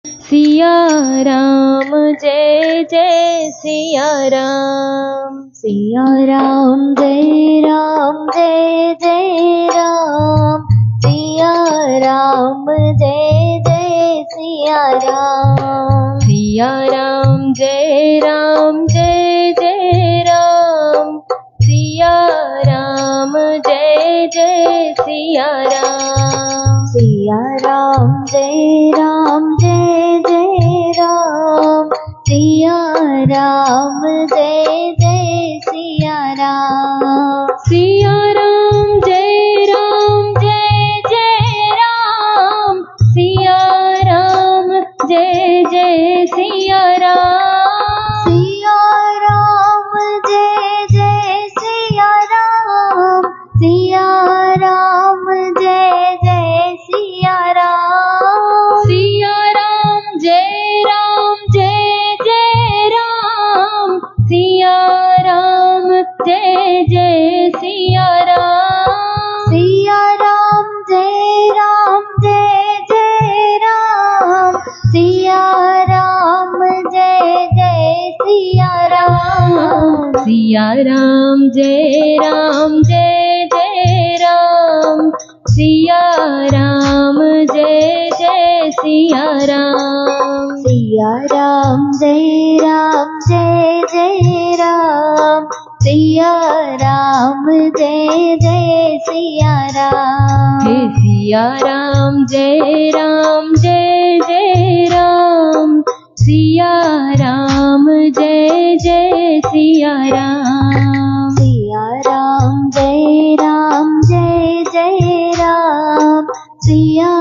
सिया राम जय जय सिया राम। सिया राम जय जय राम। सिया राम जय जय सिया राम। सिया राम जय जय राम। सिया राम जय जय सिया राम। सिया राम जय जय राम। सिया राम जय जय सिया राम। सिया राम जय जय राम। सिया राम जय जय सिया राम। सिया राम जय जय सिया राम। सिया राम जय जय सिया राम। सिया राम जय जय राम। सिया राम जय जय सिया राम। सिया राम जय जय राम। सिया राम जय जय सिया राम। सिया राम जय जय राम। सिया राम जय जय सिया राम। सिया राम जय जय राम। सिया राम जय जय सिया राम। हे सिया राम जय जय राम। सिया राम जय जय सिया राम। सिया राम जय जय राम। सिया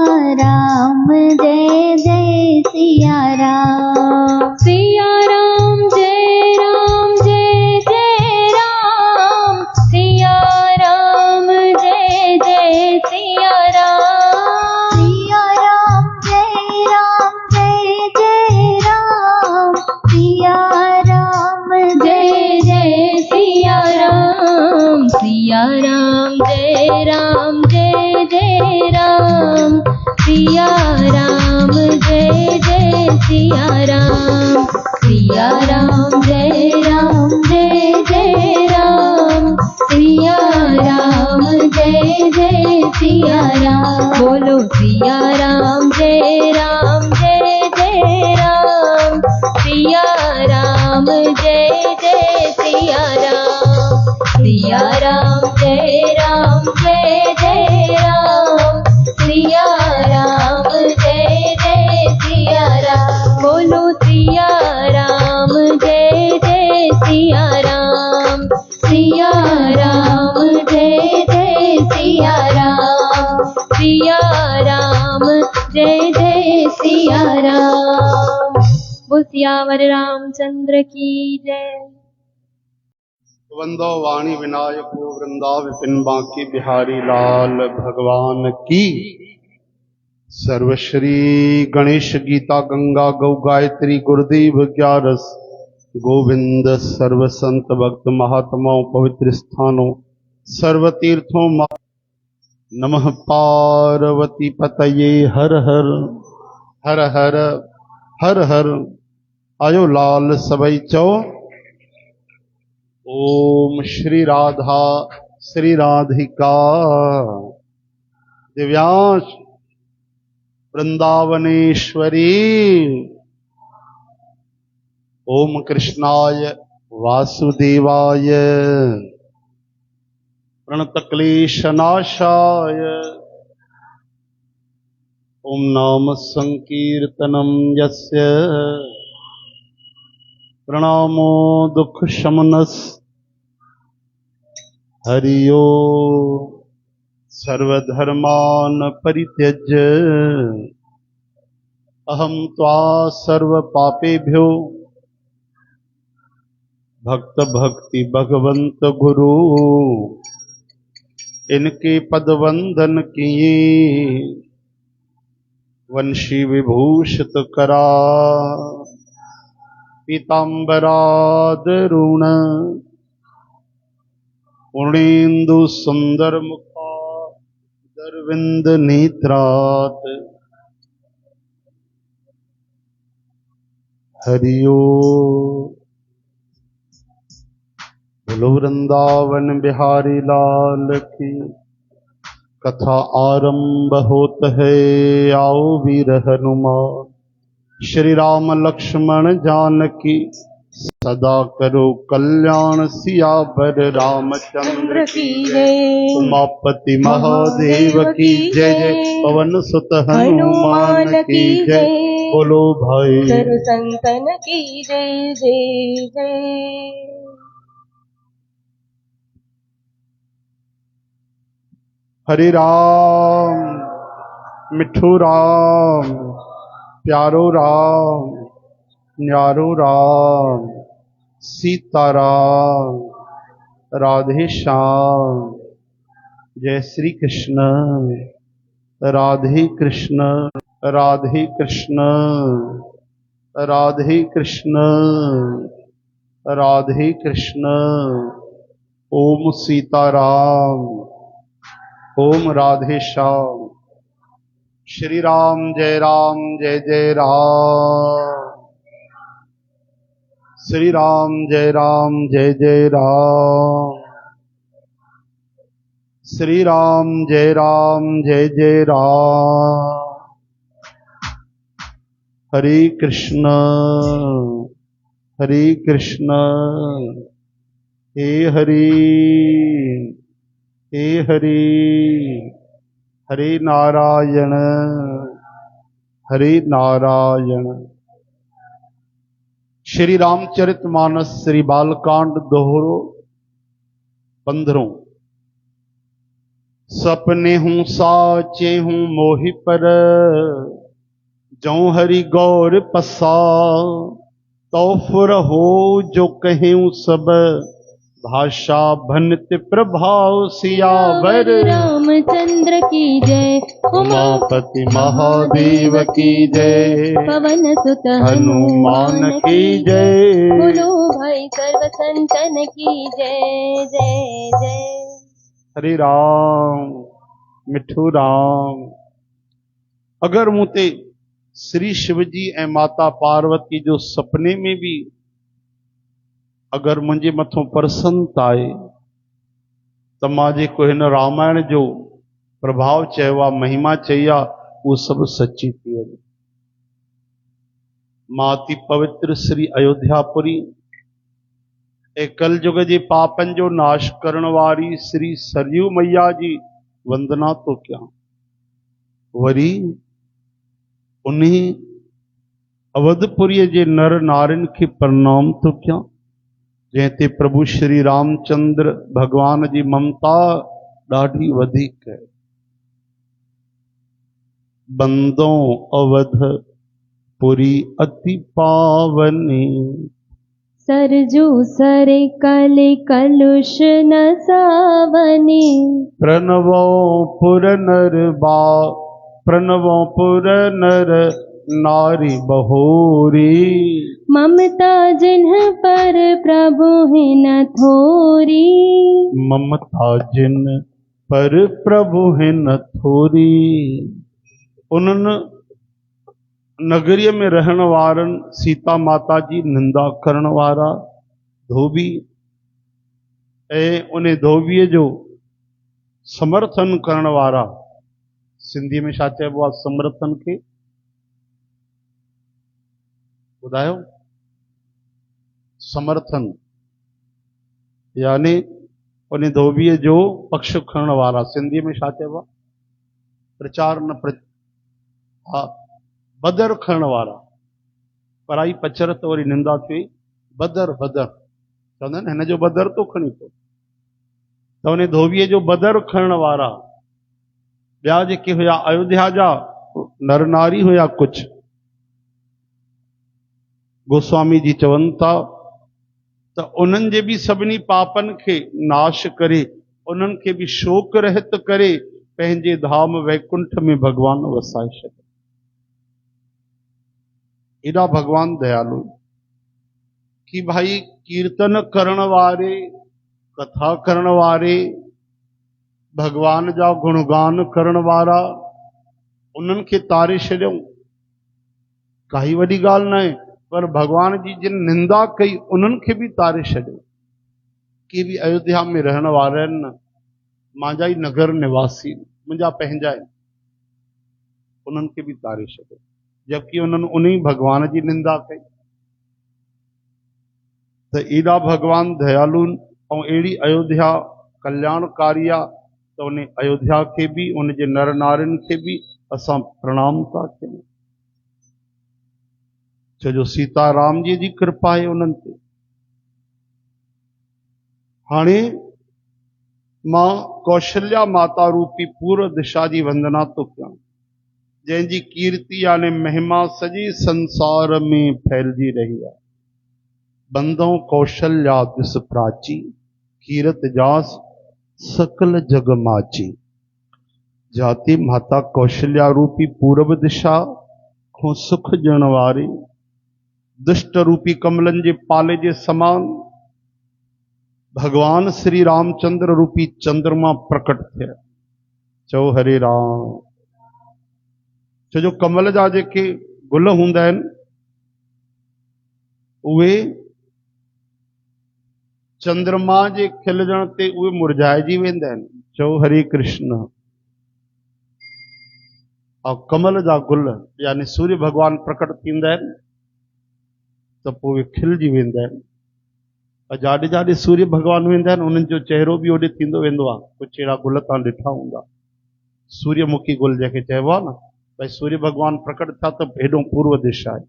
राम जय जय सिया राम। सिया राम जय जय राम। सिया राम जय जय सिया राम। सिया राम जय जय राम। सिया राम जय जय सिया राम। सिया राम जय जय राम। सिया राम जय जय सिया राम। सिया राम जय जय राम। सिया राम जय जय सिया राम। बोलो सिया राम जय जय राम। सिया राम जय जय सिया राम। सिया राम जय जय राम। सिया राम जय जय सिया राम। बोलो सिया राम जय जय सिया राम। सिया राम जय जय सिया राम। सिया राम जय जय सिया राम। बोल सियावर रामचंद्र की जय। वंदो वाणी विनायको वृंदा विपिन बांकी बिहारी लाल भगवान की। सर्वश्री गणेश गीता गंगा गौ गायत्री गुरुदेव ग्यारस गोविंद सर्व संत भक्त महात्माओं पवित्र स्थानों सर्व तीर्थों नमः पार्वती पतये हर हर हर हर हर हर। आयो लाल सबई चौ। ओम श्री राधा श्री राधिका दिव्यांश वृंदावनेश्वरी। ओम कृष्णाय वासुदेवाय प्रणतक्लेशनाशाय ओम नाम संकीर्तनम यस्य प्रणामो दुख शमनस हरियो सर्वधर्मान परित्यज्य अहम त्वा सर्व पापेभ्यो भक्त भक्ति भगवंत गुरु इनके पद वंदन किए वंशी विभूषित करा पीतांबरादरुण पूर्णेन्दु सुंदर मुखा दरविंद नेत्रात हरिओ। बोलो वृंदावन बिहारी लाल की। कथा आरंभ होत है, आओ वीर हनुमान। श्री राम लक्ष्मण जानकी, सदा करो कल्याण। सियावर रामचंद्र की जय। उमापति महादेव की जय जय। पवन सुत हनुमान की जय। बोलो भाई सर्व संतन की जय जय जय। हरे राम मिठू राम, प्यारो राम, न्यारो राम, सीताराम, राधे श्याम। जय श्री कृष्ण, राधे कृष्ण, राधे कृष्ण, राधे कृष्ण, राधे कृष्ण। ओम सीताराम, ओम राधे श्याम। श्री राम जय जय राम। श्री राम जय जय राम। श्री राम जय जय राम। हरे कृष्ण हे हरि हे हरि। हरे नारायण हरे नारायण। श्री रामचरितमानस श्री बालकांड दोहरो 15। सपने हूँ साचे हूँ मोहि पर, जौ हरि गौर पसा। तो फुर हो जो कहे सब, भाषा भनित प्रभाव। सियावर रामचंद्र की जय। उमापति महादेव की जय। पवन सुत हनुमान की जय। बोलो भाई सर्व संतन की जय जय जय। हरे राम मिठू राम। अगर मुते श्री शिव जी ऐं माता पार्वती जो सपने में भी अगर मुझे मथों प्रसन्नता आहे, त मां जेको हिन रामायण जो प्रभाव चयो आहे, महिमा चई आहे, उहो सभु सची थी वञे। मां अति पवित्र श्री अयोध्यापुरी ऐं कलयुग जे पापनि जो नाश करण वारी श्री सरयू मैया जी वंदना तो कयां। वरी उन्हीं अवधपुरीअ जे नर नारियुनि खे प्रणाम तो कयां, जंहिंते प्रभु श्री रामचंद्र भगवान जी ममता ॾाढी वधीक है। बंदो अवधपुरी अति पावनी, सरजू सर कल कलुष न सावनी। प्रणवो पुर नर नारी बहोरी। ममता जिन्ह पर प्रभु है न थोरी। ममता जिन पर प्रभु है न थोरी। उन्हनि नगरीअ में रहण वारनि सीता माता जी निंदा करण वारा धोबी ऐं उन धोबीअ जो समर्थन करण वारा, सिंधी में छा चइबो आहे समर्थन खे? ॿुधायो। समर्थन यानी उन धोबीअ जो पक्ष खणण वारा, सिंधी में छा चइबो आहे? प्रचार न हा, बदर खणण वारा। पराई पचर त वरी निंदा थी, बदर चवंदा आहिनि हिन जो बदर तो खणी पियो। त उन धोबीअ जो बदर खणण वारा ॿिया जेके हुया अयोध्या जा नर नारी हुया कुछ, गोस्वामी जी चवनि था त उन्हनि जे बि सभिनी पापनि खे नाश करे, उन्हनि खे बि शोक रहित करे पंहिंजे धाम वैकुंठ में भगवान वसाए छॾियो। एॾा भगवान दयालु कि भाई कीर्तन करण वारे, कथा करण वारे, भगवान जा गुणगान करण वारा, उन्हनि खे तारे छॾियऊं। काई वॾी ॻाल्हि न आहे। पर भगवान जी जिन निंदा कई उन्हनि खे बि तारे छॾियो। के बि अयोध्या में रहण वारा आहिनि न, मुंहिंजा ई नगर निवासी, मुंहिंजा पंहिंजा आहिनि, उन्हनि खे बि तारे छॾियो, जबकि उन्हनि उन ई भगवान जी निंदा कई। त एॾा भगवान दयालु ऐं अहिड़ी अयोध्या कल्याणकारी आहे, त उन अयोध्या खे बि उन जे नर नारियुनि खे बि असां प्रणाम था कयूं। छो जो सीताराम जी कृपा आहे उन्हनि ते। हाणे मां कौशल्या माता रूपी पूर्व दिशा जी वंदना थो कयां, जंहिंजी कीर्ति यानी महिमा सॼे संसार में फैलिजी रही आहे। बंदो कौशल्या दिस प्राची, कीरत जास सकल जग माची। जाति माता कौशल्या रूपी पूर्व दिशा को सुख ॾियण वारे दुष्ट रूपी कमलनि जे पाले जे समान भगवान श्री रामचंद्र रूपी चंद्रमा प्रकट थिया। चओ हरे राम। छो जो कमल जा जेके गुल हूंदा आहिनि उहे चंद्रमा जे खिलजण ते उहे मुरझाइजी वेंदा आहिनि। चओ हरे कृष्ण। और कमल जा गुल यानी सूर्य भगवान प्रकट थींदा आहिनि त पोइ उहे खिलजी वेंदा आहिनि। जाॾे जाॾे सूर्य भगवान वेंदा आहिनि उन्हनि जो चेहरो बि ओॾे थींदो वेंदो आहे। कुझु अहिड़ा गुल तव्हां ॾिठा हूंदा, सूर्यमुखी गुल जंहिंखे चइबो आहे न, भई सूर्य भगवान प्रकट थिया त हेॾो पूर्व दिशा आहे,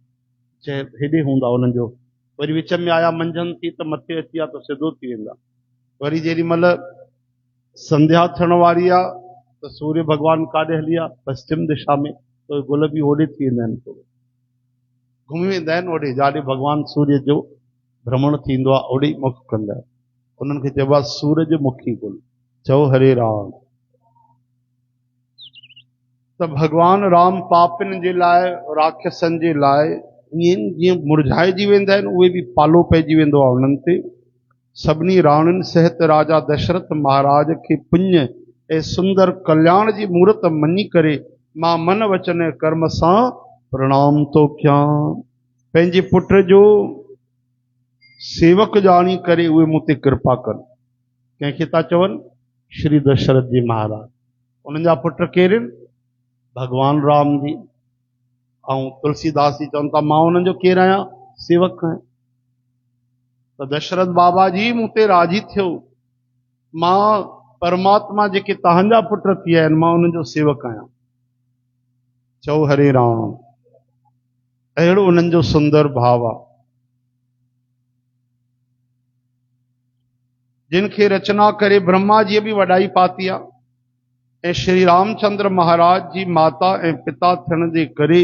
चाहे हेॾे हूंदा उन्हनि जो। वरी विच में आया मंझंदि थी त मथे अची विया त सिधो थी वेंदा। वरी जेॾी महिल संध्या थियण वारी आहे त सूर्य भगवान काॾे हली विया, पश्चिम दिशा में, त गुल बि ओॾे थी वेंदा आहिनि, घुमी वेंदा आहिनि ओॾे जाॾे भगवान सूर्य जो भ्रमण थींदो आहे, ओॾे मुख कंदा आहिनि। उन्हनि खे चइबो आहे सूरजमुखी गुल। चओ हरे राम। त भगवान राम पापिन जे लाइ, राक्षसनि जे लाइ ईअं जीअं मुरझाइजी वेंदा आहिनि, उहे बि पालो पइजी वेंदो आहे उन्हनि ते। सभिनी राणियुनि सहित राजा दशरथ महाराज खे पुण्य ऐं सुंदर कल्याण जी मूर्त मञी करे मां मन वचन ऐं कर्म सां प्रणाम थो कयां। पंहिंजे पुट जो सेवक ॼाणी करे उहे मूं ते कृपा कनि। कंहिंखे था चवनि? श्री दशरथ जी महाराज। उन्हनि जा पुट केरु आहिनि? भगवान राम जी। ऐं तुलसीदास जी चवनि था मां उन्हनि जो केरु आहियां? सेवक आहियां। त दशरथ बाबा जी मूं ते राजी थियो, मां परमात्मा जेके तव्हांजा पुट थी विया आहिनि, मां उन्हनि जो सेवक आहियां। चओ हरे राम। अहिड़ो उन्हनि जो सुंदर भाव आहे। जिन खे रचना करे ब्रह्मा जी बि वॾाई पाती आहे ऐं श्री रामचंद्र महाराज जी माता ऐं पिता थियण जे करे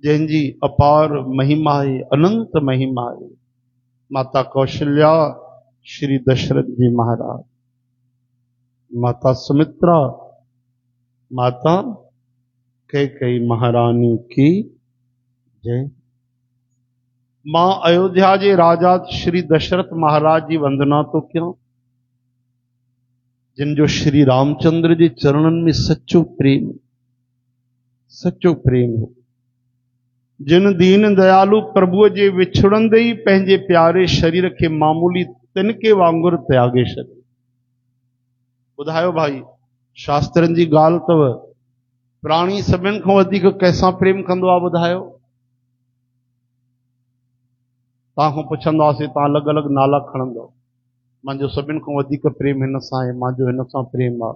जंहिंजी अपार महिमा आहे, अनंत महिमा आहे, माता कौशल्या, श्री दशरथ जी महाराज, माता सुमित्रा, माता कैकेयी महारानी की जय। मां अयोध्या जे राजा श्री दशरथ महाराज जी वंदना तो कयां, जिन जो श्री रामचंद्र जे चरणनि में सच्चो प्रेम हो। जिन दीन दयालु प्रभुअ जे विछड़ंदे ई पंहिंजे प्यारे शरीर खे मामूली तिनके वांगुरु त्यागे छॾियो। ॿुधायो भाई, शास्त्रनि जी ॻाल्हि अथव, प्राणी सभिनि खां वधीक कंहिंसां प्रेम कंदो आहे? ॿुधायो। तव्हां खां पुछंदासीं, तव्हां अलॻि अलॻि नाला खणंदव। मुंहिंजो सभिनि खां वधीक प्रेम हिन सां आहे, मुंहिंजो हिन सां प्रेम आहे।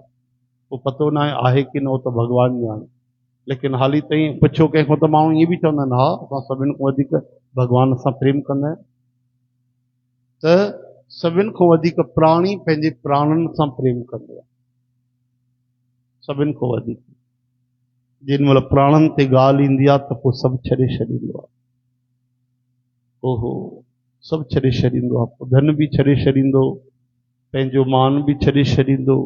पोइ पतो न आहे कि न, उहो त भॻवान ॼाणे। लेकिन हाली ताईं पुछो कंहिंखां त माण्हू ईअं बि चवंदा आहिनि, हा असां सभिनि खां वधीक भॻवान सां प्रेम कंदा आहियूं। त सभिनि खां वधीक प्राणी पंहिंजे प्राणनि सां प्रेम कंदो आहे, सभिनि खां वधीक। जेॾी महिल प्राणनि ते ॻाल्हि ईंदी आहे त पोइ सभु छॾे छॾींदो आहे। ओहो, सभु छॾे छॾींदो आहे। पोइ धन बि छॾे छॾींदो, पंहिंजो मान बि छॾे छॾींदो,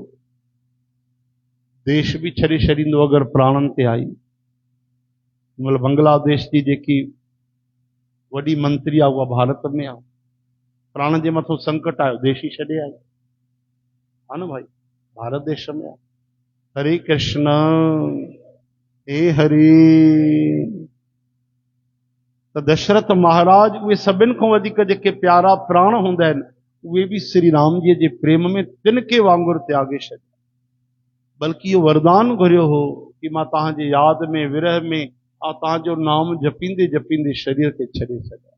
देश बि छॾे छॾींदो अगरि प्राणनि ते आई। मतलब बांग्लादेश जी जेकी वॾी मंत्री आहे उहा भारत में आहे। प्राण जे मथां संकट आयो, देश ई छॾे आई, हा न भाई, भारत देश में आहे। हरे कृष्ण, हे हरे। तो दशरथ महाराज उहे सभिनि खां वधीक जेके प्यारा प्राण हूंदा आहिनि उहे बि श्री राम जी जे प्रेम में तिनके वांगुरु त्यागे छॾिया। बल्कि इहो वरदान घुरियो हो कि मां तव्हांजे यादि में विरह में तव्हांजो नाम जपींदे जपींदे शरीर खे छॾे छॾिया।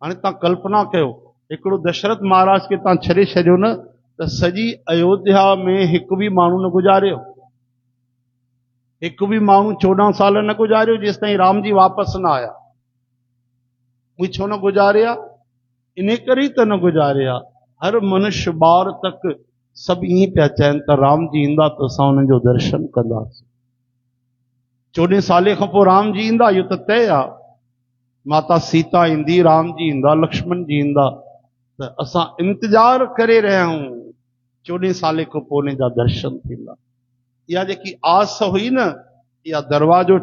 हाणे तव्हां कल्पना कयो, हिकिड़ो दशरथ महाराज खे तव्हां छॾे छॾियो न त सॼी अयोध्या में हिकु बि माण्हू न गुज़ारियो, हिकु बि माण्हू 14 साल न गुज़ारियो जेसि ताईं राम जी वापसि न आया। उहे छो न गुज़ारिया? इन करे त न गुज़ारिया, हर मनुष्य ॿार तक सभु ईअं पिया चवनि त राम जी ईंदा त असां हुननि जो दर्शन कंदासीं। 14 साले खां पोइ राम जी ईंदा इहो त तय आहे। माता सीता ईंदी, राम जी ईंदा, लक्ष्मण जी ईंदा, त असां इंतजार करे रहिया आहियूं 14 साले खां पोइ उन जा दर्शन थींदा। इहा जेकी आस हुई न, इहा दरवाजो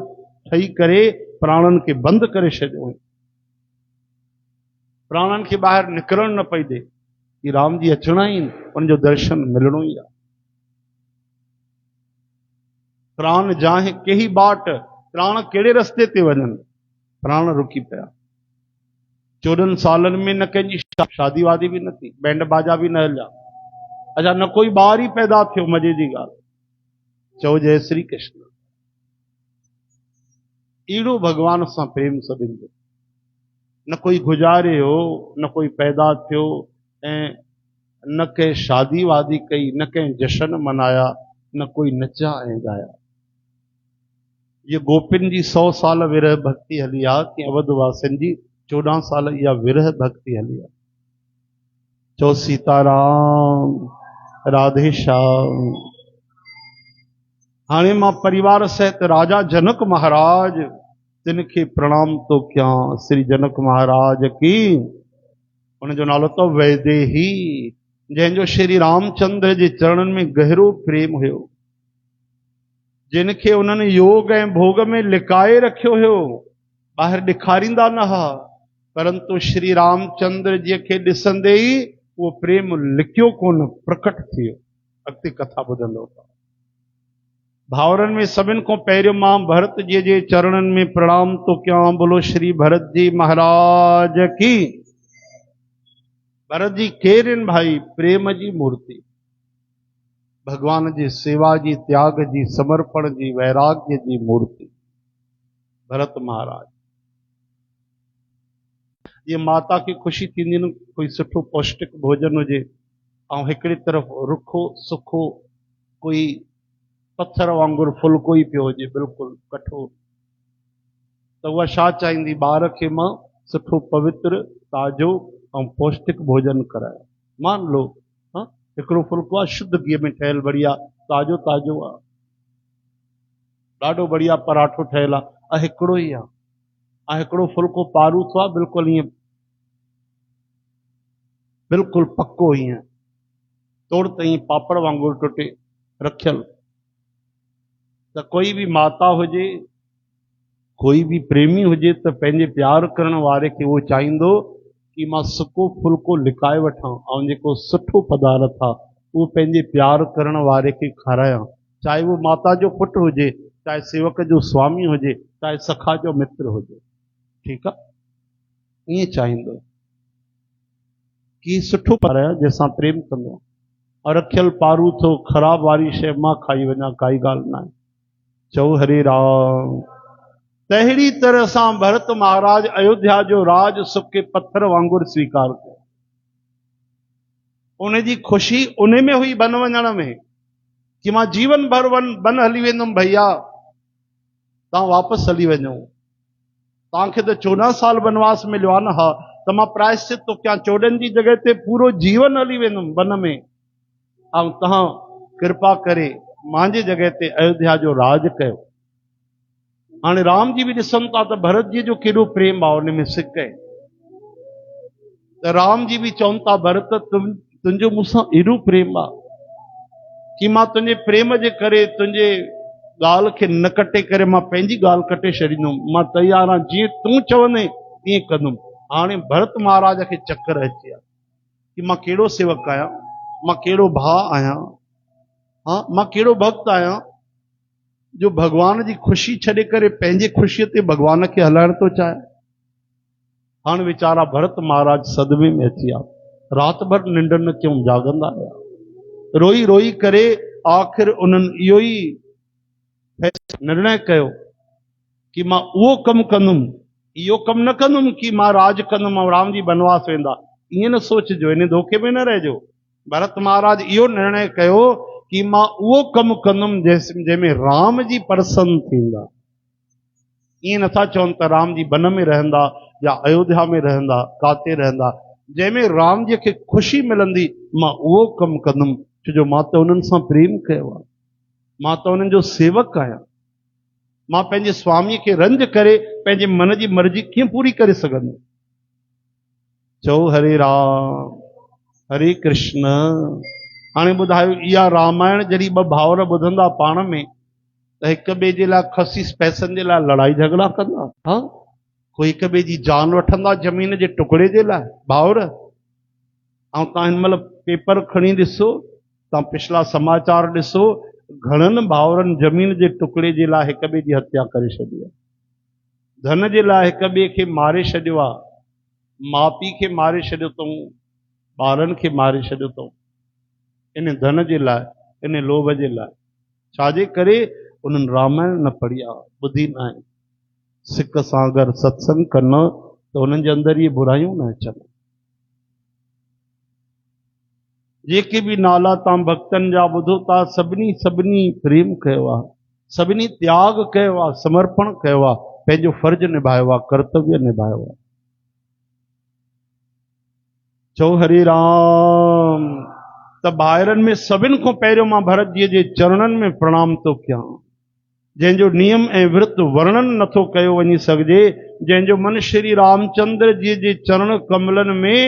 ठही करे प्राणनि खे बंदि करे छॾियो। प्राणनि खे ॿाहिरि निकिरणु न पई ॾे कि राम जी अचणा ई उनजो दर्शन मिलणो ई आहे। प्राण जाहे केही बाट, प्राण कहिड़े रस्ते ते वञनि, प्राण रुकी पिया। 14 सालनि में न कंहिंजी शादी वादी बि न थी, बैंड बाजा बि न हलिया, अच्छा न कोई ॿार ई पैदा थियो। मज़े जी ॻाल्हि, चओ जय श्री कृष्ण। अहिड़ो भॻवान सां प्रेम सभिनि जो, न कोई गुज़ारियो, न कोई पैदा थियो, ऐं न कंहिं शादी वादी कई, न कंहिं जश्न मनाया, न कोई नचा ऐं ॻाया। ये गोपिन जी 100 साल विरह भक्ति हली आहे, कि अवधवासिन जी 14 साल इहा विरह भक्ति हली आहे। चो सीताराम, राधे श्याम। हाणे मां परिवार सहित राजा जनक महाराज तिनखे प्रणाम तो कयां। श्री जनक महाराज की, उनजो नालो तो वैदेही, जंहिंजो श्री रामचंद्र जे चरणनि में गहरो प्रेम हुयो, जिनखे उन्हनि योग ऐं भोग में लिकाए रखियो हुयो, ॿाहिरि ॾेखारींदा न हुआ, परंतु श्री रामचंद्र जी खे ॾिसंदे ई उहो प्रेम लिकियो कोन, प्रकट थी वियो। अॻिते कथा ॿुधंदो। भावरनि में सभिनि खां पहिरियों मां भरत जी जे चरणनि में प्रणाम तो कयां। बोलो श्री भरत जी महाराज की। भरत जी केरु आहिनि भाई? प्रेम जी मूर्ति, भगवान जी सेवा जी, त्याग जी, समर्पण जी, वैराग्य जी मूर्ति भरत महाराज। ये माता खे ख़ुशी थींदी न, कोई सुठो पौष्टिक भोजन हुजे ऐं हिकिड़ी तरफ़ रुखो सुखो कोई पत्थर वांगुरु फुल्को ई पियो हुजे, बिल्कुलु कठो, त उहा छा चाहींदी? ॿार खे मां सुठो पवित्र ताज़ो ऐं पौष्टिक भोजन कराया। मान लो हिकिड़ो फुल्को आहे शुद्ध घीअ में ठहियलु, बढ़िया ताज़ो ताज़ो आहे, ॾाढो बढ़िया पराठो ठहियलु आहे, ऐं हिकिड़ो ई आहे, ऐं हिकिड़ो फुल्को पारूथो आहे, बिल्कुलु ईअं बिल्कुलु पको ईअं तोड़ त ईअं पापड़ वांगुरु टुटे रखियलु। त कोई बि माता हुजे, कोई बि प्रेमी हुजे, त पंहिंजे प्यार करण वारे खे उहो चाहींदो कि मां सुको फुल्को लिकाए वठां ऐं जेको सुठो पदार्थ आहे उहो पंहिंजे प्यार करण वारे खे खारायां, चाहे उहो माता जो पुटु हुजे, चाहे सेवक जो स्वामी हुजे, चाहे सखा जो मित्र हुजे। ठीकु आहे, ईअं चाहींदो कि सुठो खारायां जंहिंसां प्रेम कंदो, और रखियलु पारूथो ख़राब वारी शइ मां खाई वञा, काई ॻाल्हि न आहे। चओ हरे राम। तहिड़ी तरह सां भरत महाराज अयोध्या जो राज सुके पत्थर वांगुरु स्वीकार कयो। उन जी ख़ुशी उन में हुई, बन वञण में, कि मां जीवन भर बन हली वेंदुमि भैया, तव्हां वापसि हली वञो, तव्हांखे त 14 साल वनवास मिलियो आहे न, हा, त मां प्रायश्चित तो कयां, 14 जी जॻह ते पूरो जीवन हली वेंदुमि वन में, ऐं तव्हां कृपा करे मुंहिंजे जॻह ते अयोध्या जो राज कयो। हाणे राम जी बि ॾिसनि था त भरत जी जो केॾो प्रेम आहे, उन में सिक आहे, त राम जी बि चवनि था भरत तुंहिंजो मूंसां एॾो प्रेम आहे कि मां तुंहिंजे प्रेम जे करे तुंहिंजे ॻाल्हि खे न कटे करे मां पंहिंजी ॻाल्हि कटे छॾींदुमि, मां तयारु आहियां, जीअं तूं चवंदे तीअं कंदुमि। हाणे भरत महाराज खे चक्कर अची विया कि मां कहिड़ो सेवक आहियां, मां कहिड़ो भाउ आहियां, हाँ मां कहिड़ो भक्त आहियां जो भगवान जी खुशी छॾे करे पंहिंजे ख़ुशीअ ते भगवान खे हलाइण थो चाहे। हाणे वीचारा भरत महाराज सदमे में अची विया, रात भर निंड न क्यों जागंदा रहिया, रोई रोई करे आख़िर उन्हनि इहो ई निर्णय कयो कि मां उहो कमु कंदुमि, इहो कमु न कंदुमि कि मां राज कंदुमि ऐं राम जी बनवास वेंदा। ईअं न सोचिजो, इन धोखे में न रहिजो। भरत महाराज इहो निर्णय कयो कि मां उहो कमु कंदुमि जंहिंमें राम जी प्रसन्न थींदा। ईअं नथा चवनि त राम जी वन में रहंदा या अयोध्या में रहंदा, काथे रहंदा, जंहिंमें राम जी खे ख़ुशी मिलंदी मां उहो कमु कंदुमि, छो जो मां त उन्हनि सां प्रेम कयो आहे, मां त उन्हनि जो सेवक आहियां। मां पंहिंजे स्वामीअ खे रंज करे पंहिंजे मन जी मर्ज़ी कीअं पूरी करे सघंदुमि। चओ हरे राम हरे कृष्ण। हाणे ॿुधायो, इहा रामायण जॾहिं ॿ भाउर ॿुधंदा पाण में त हिक ॿिए जे लाइ खसीस पैसनि जे लाइ लड़ाई झगड़ा कंदा। हा, कोई हिक ॿिए जी जान वठंदा ज़मीन जे टुकड़े जे लाइ भाउर। ऐं तव्हां हिन महिल पेपर खणी ॾिसो, तव्हां पिछला समाचार ॾिसो, घणनि भाउरनि ज़मीन जे टुकड़े जे लाइ हिक ॿिए जी हत्या करे छॾी आहे, धन जे लाइ हिक ॿिए खे मारे छॾियो आहे, माउ पीउ खे मारे छॾियो अथऊं, ॿारनि खे मारे छॾियो अथऊं, इन धन जे लाइ, इन लोभ जे लाइ। छाजे करे? उन्हनि रामायण न पढ़ी आहे, ॿुधी न आहे। सिक सां अगरि सत्संग कनि त उन्हनि जे अंदरि इहे बुरायूं न अचनि। जेके बि नाला तव्हां भक्तनि जा ॿुधो था, सभिनी प्रेम कयो आहे, सभिनी त्याग कयो आहे, समर्पण कयो आहे, पंहिंजो फर्ज़ निभायो आहे, कर्तव्य निभायो आहे। चओ हरे राम। त भाइरनि में सभिनि खां पहिरियों मां भरत जी जे चरणनि में प्रणाम थो कयां, जंहिंजो नियम ऐं विर्त वर्णन नथो कयो वञी सघिजे, जंहिंजो मन श्री रामचंद्र जी जे चरण कमलनि में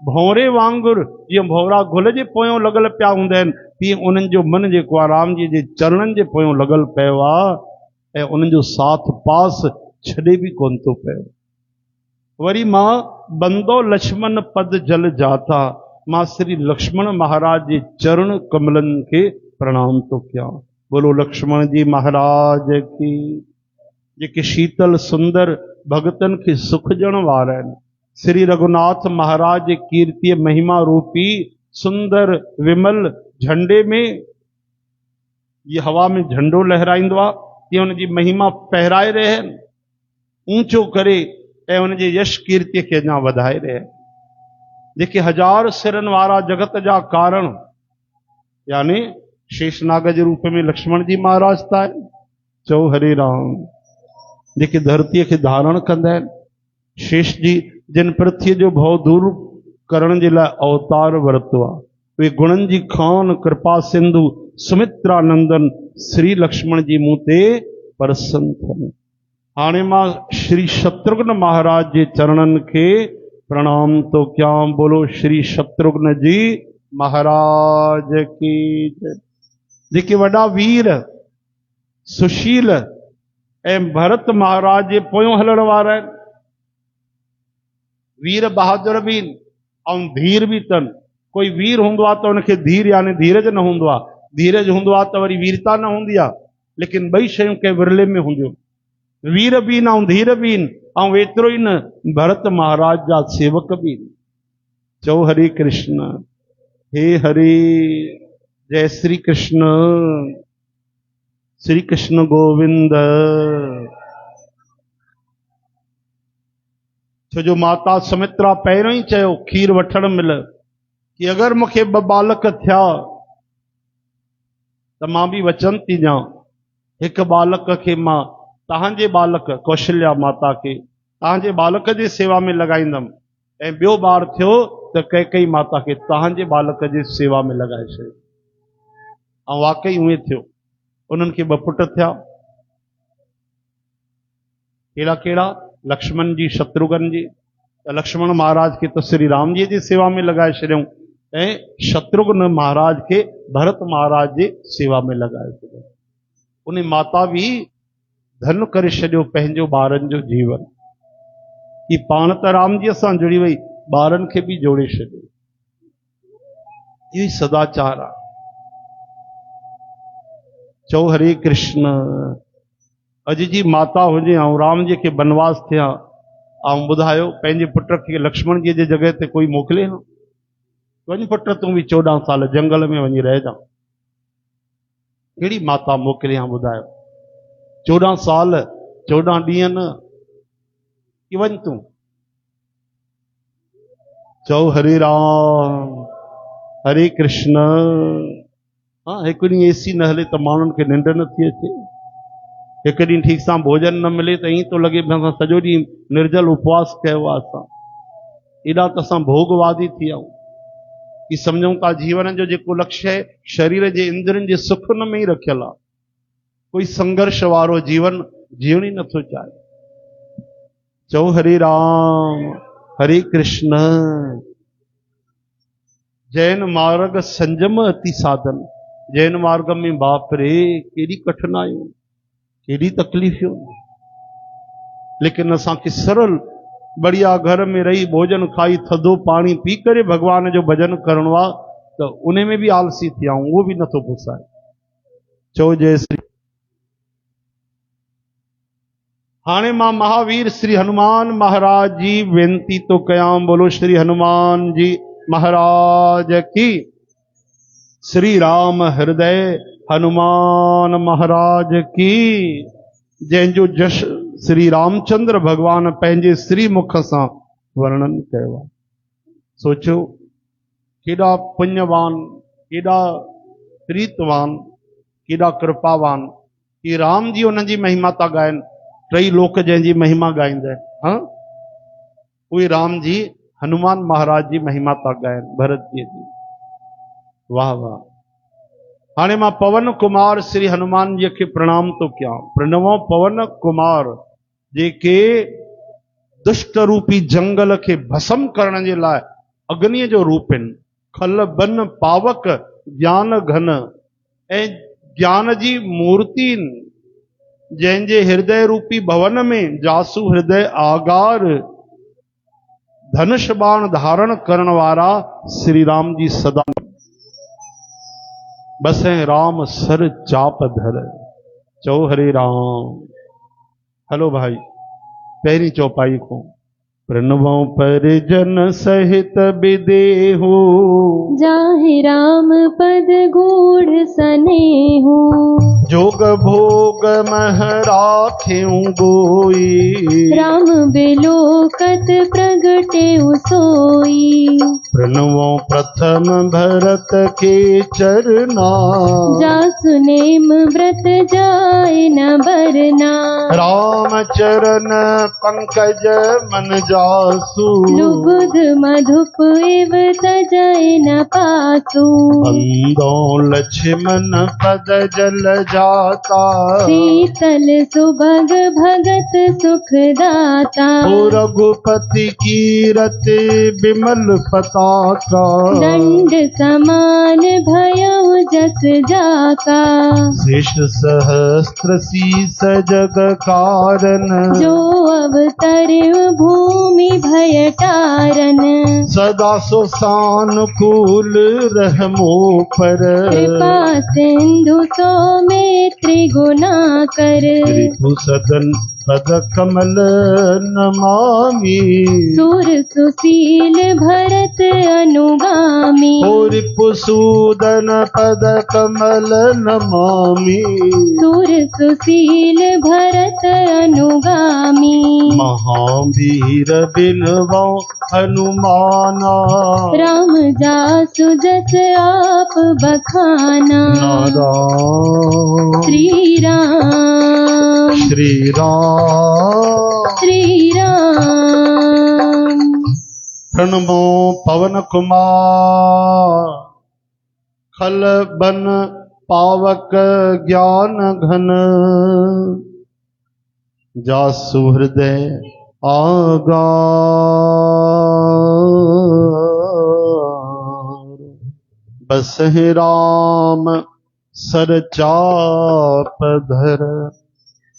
भौरे वांगुरु जीअं भौरा गुल जे पोयों लॻल पिया हूंदा आहिनि, तीअं उन्हनि जो मन जेको आहे राम जी जे चरणनि जे पोयों लॻल पियो आहे ऐं उन्हनि जो साथ पास छॾे बि कोन थो पियो। वरी मां बंदो लक्ष्मण पद जल जाता, मां श्री लक्ष्मण महाराज जे चरण कमलनि खे प्रणाम थो कयां। बोलो लक्ष्मण जी महाराज की। जेके शीतल सुंदर भगतन खे सुख ॾियण वारा आहिनि, श्री रघुनाथ महाराज जे कीर्ति महिमा रूपी सुंदर विमल झंडे में, ये हवा में झंडो लहराईंदो आहे, तीअं हुनजी महिमा फहिराए रहिया आहिनि, ऊंचो करे ऐं हुनजे यश कीर्ति खे अञा वधाए रहिया आहिनि। जेके हजार सिरनि वारा जगत जा कारण यानी शेषनाग जे रूप में लक्ष्मण जी महाराज था आहिनि। चओ हरे राम। जेके धरतीअ खे धारण कंदा आहिनि, शेष जी जिन पृथ्वीअ जो भव दूर करण जे लाइ अवतार वरितो आहे, उहे गुणनि जी खान कृपा सिंधु सुमित्रानंदन श्री लक्ष्मण जी मूं ते प्रसन्न थियनि। हाणे मां श्री शत्रुघ्न महाराज जे चरणनि खे प्रणाम तो कयां। बोलो श्री शत्रुघ्न जी महाराज की जय। जेके वॾा वीर सुशील ऐं भरत महाराज जे पोयों हलण वारा आहिनि, वीर बहादुर बि ऐं धीर बि अथनि। कोई वीर हूंदो आहे त हुनखे धीर यानी धीरज न हूंदो आहे, धीरज हूंदो आहे त वरी वीरता न हूंदी आहे, लेकिन ॿई शयूं कंहिं विरले में हूंदियूं। वीर बि आहिनि ऐं धीर बि आहिनि, ऐं एतिरो ई न, भरत महाराज जा सेवक बि आहिनि। चओ हरे कृष्ण। हे हरे। जय श्री कृष्ण। श्री कृष्ण गोविंद। छो जो माता सुमित्रा पहिरियों ई चयो खीर वठण महिल कि अगरि मूंखे 2 बालक थिया त मां बि वचन थी ॾियां, हिकु बालक खे मां तव्हांजे बालक कौशल्या माता खे तव्हांजे बालक जे सेवा में लॻाईंदमि, ऐं ॿियो ॿार थियो त कैकेयी माता खे तव्हांजे बालक जे सेवा में लॻाए छॾियो। ऐं वाकई उहे थियो। उन्हनि खे 2 पुट थिया। कहिड़ा कहिड़ा? लक्ष्मण जी, शत्रुघ्न जी। त लक्ष्मण महाराज खे त श्री राम जी जी सेवा में लॻाए छॾियऊं ऐं शत्रुघ्न महाराज खे भरत महाराज जे सेवा में लॻाए छॾियऊं। उन माता बि धन करे छॾियो पंहिंजो ॿारनि जो जीवन, कि पाण त राम जी सां जुड़ी वई, ॿारनि खे बि जोड़े छॾियो। इहो ई सदाचार आहे। चओ हरे कृष्ण। अॼु जी माता हुजे ऐं राम जी खे बनवास थिया ऐं ॿुधायो पंहिंजे पुट खे लक्ष्मण जी जे जॻह ते कोई मोकिले न, वञ पुट तूं बि 14 साल जंगल में वञी रहिजा। कहिड़ी माता मोकिले हा ॿुधायो? 14 साल 14 ॾींहं न कि वञ तूं। चओ हरे राम हरे कृष्ण। हाँ, हिकु ॾींहुं एसी न हले त माण्हुनि खे निंड नथी अचे, हिकु ॾींहुं ठीक सां भोजन न मिले त ईअं थो लॻे भई असां सॼो ॾींहुं निर्जल उपवास कयो आहे। असां एॾा त असां भोगवादी थी विया आहियूं कि सम्झूं था जीवन जो जेको लक्ष्य आहे शरीर जे इंद्रियनि जे सुख में ई रखियल आहे। कोई संघर्ष वारो जीवन जीअण ई नथो चाहे। चओ हरे राम हरे कृष्ण। जैन मार्ग संजम अति साधन। जैन मार्ग में बाप रे केॾी कठिनाइयूं, केॾी तकलीफ़ियूं, लेकिन असांखे सरल बढ़िया घर में रही भोजन खाई थधो पानी पी करे भगवान जो भजन करणो आहे त उन में भी आलसी थी आऊं, उहो भी नथो पुसाए। चओ जय श्री। हाणे मां महावीर श्री हनुमान महाराज जी वेनती तो कयां। बोलो श्री हनुमान जी महाराज की। श्री राम हृदय हनुमान महाराज की। जंहिंजो जश श्री रामचंद्र भगवान पंहिंजे श्री मुख सां वर्णन कयो आहे। सोचो केॾा पुण्यवान, केॾा प्रीतवान, केॾा कृपावान कि राम जी उन्हनि जी महिमा था ॻाइनि। टई लोक जंहिंजी महिमा ॻाईंदा हाँ, उहे राम जी हनुमान महाराज जी महिमा था ॻाइनि, भरत जी। वाह वाह। हाणे मां पवन कुमार श्री हनुमान जी खे प्रणाम तो कयां। प्रणवो पवन कुमार जेके दुष्ट रूपी जंगल के भस्म करण जे लाइ अग्नि जो रूप आहिनि। खल बन पावक ज्ञान घन ऐं ज्ञान जी मूर्ति। जंहिंजे हृदय रूपी भवन में जासू हृदय आगार। धनुष बाण धारण करण वारा श्री राम जी सदा। बसे राम सर चाप धर। चो हरे राम। हलो भाई पहली चौपाई को। प्रणवो परिजन सहित विदेहु। जाहि राम पद गूढ़ सनेहु। जोग भोग मह राख्यूं गोई। राम बिलोकत प्रगटे सोई। प्रणवो प्रथम भरत के चरना। जासु नेम व्रत जाय न बरना। राम चरण पंकज मन जासु। लुबुध मधुप इव तजय न पासु। अंदो लक्ष्मण पद जल जाता। शीतल सुभग भगत सुख दाता। रघुपति कीरति विमल पताका। दंड समान भयउ जस जाका। शेष सहस्त्र शीस जग कारण। जो अवतरिव भूमि भय टारन। सदा सो सानुकूल रहमो पर। कृपा सिंधु सौमित्री गुना कर। रिपु सदन पद कमल नमामि। सुर सुशील भरत अनुगामी। रिपु सूदन पद कमल नमामि। सुर सुशील भरत अनुगामी। महावीर बिनवो हनुमाना। राम जासु जस आप बखाना। नारायण श्री राम श्री राम श्री राम। प्रणमो पवन कुमार। खल बन पावक ज्ञान घन। जासु हृदय आगार। बसहि राम सर चाप धर।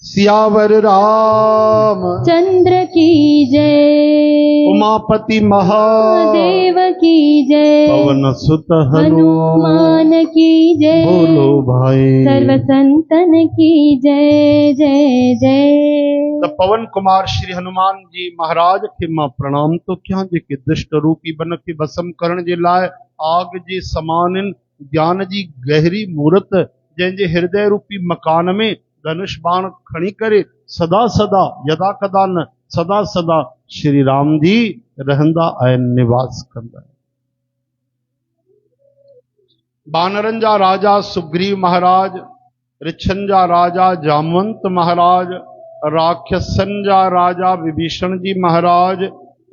सियावर राम चंद्र की जय। उमापति महादेव देव की जय। पवन सुत हनुमान की जय। बोलो भाई सर्व संतन की जय जय जय। तो पवन कुमार श्री हनुमान जी महाराज के मां प्रणाम तो क्या जे के दुष्ट रूपी बन के भस्म करण जे लाए आग जे समान ज्ञान जी गहरी मूरत जंहिंजे हृदय रूपी मकान में धनुष बाण खणी करे सदा सदा यदा कदा न सदा सदा श्री राम जी रहंदा आहिनि निवास कंदा। बानरन जा राजा सुग्रीव महाराज, ऋछन जा राजा जामवंत महाराज, राक्षसन जा राजा विभीषण जी महाराज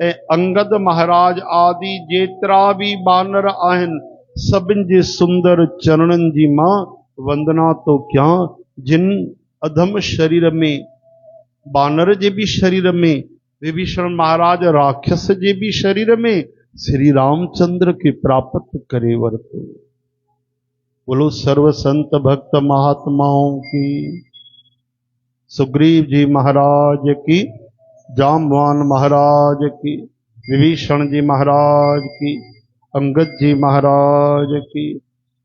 ऐं अंगद महाराज आदि जेतिरा भी बानर आहिनि सभिनि जे सुंदर चरणनि जी मां वंदना तो कयां। जिन अधम शरीर में बानर जे भी शरीर में विभीषण महाराज राक्षस जे भी शरीर में श्री रामचंद्र के प्राप्त करे वरतो। बोलो सर्व संत भक्त महात्माओं की, सुग्रीव जी महाराज की, जामवान महाराज की, विभीषण जी महाराज की, अंगद जी महाराज की,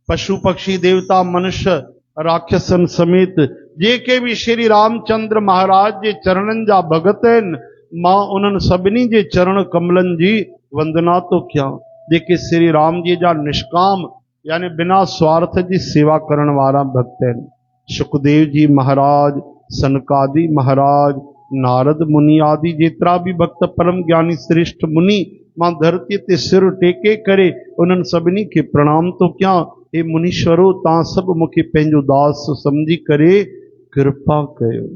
पशु पक्षी देवता मनुष्य राक्षसन समेत जेके भी श्री रामचंद्र महाराज जे चरणन जा भगत आहिनि मां उन्हनि सभिनी जे चरण कमलन जी वंदना तो कयां जेके श्री राम जी जा निष्काम यानी बिना स्वार्थ जी सेवा करण वारा भक्त आहिनि। सुखदेव जी महाराज, सनकादि महाराज, नारद मुनि आदि जेतिरा भी भक्त परम ज्ञानी श्रेष्ठ मुनि मां धरती ते सिर टेके करे उन्हनि सभिनी के प्रणाम तो कयां। हे मुनीश्वरो तव्हां सभु मूंखे पंहिंजो दास समझी करे कृपा कयो।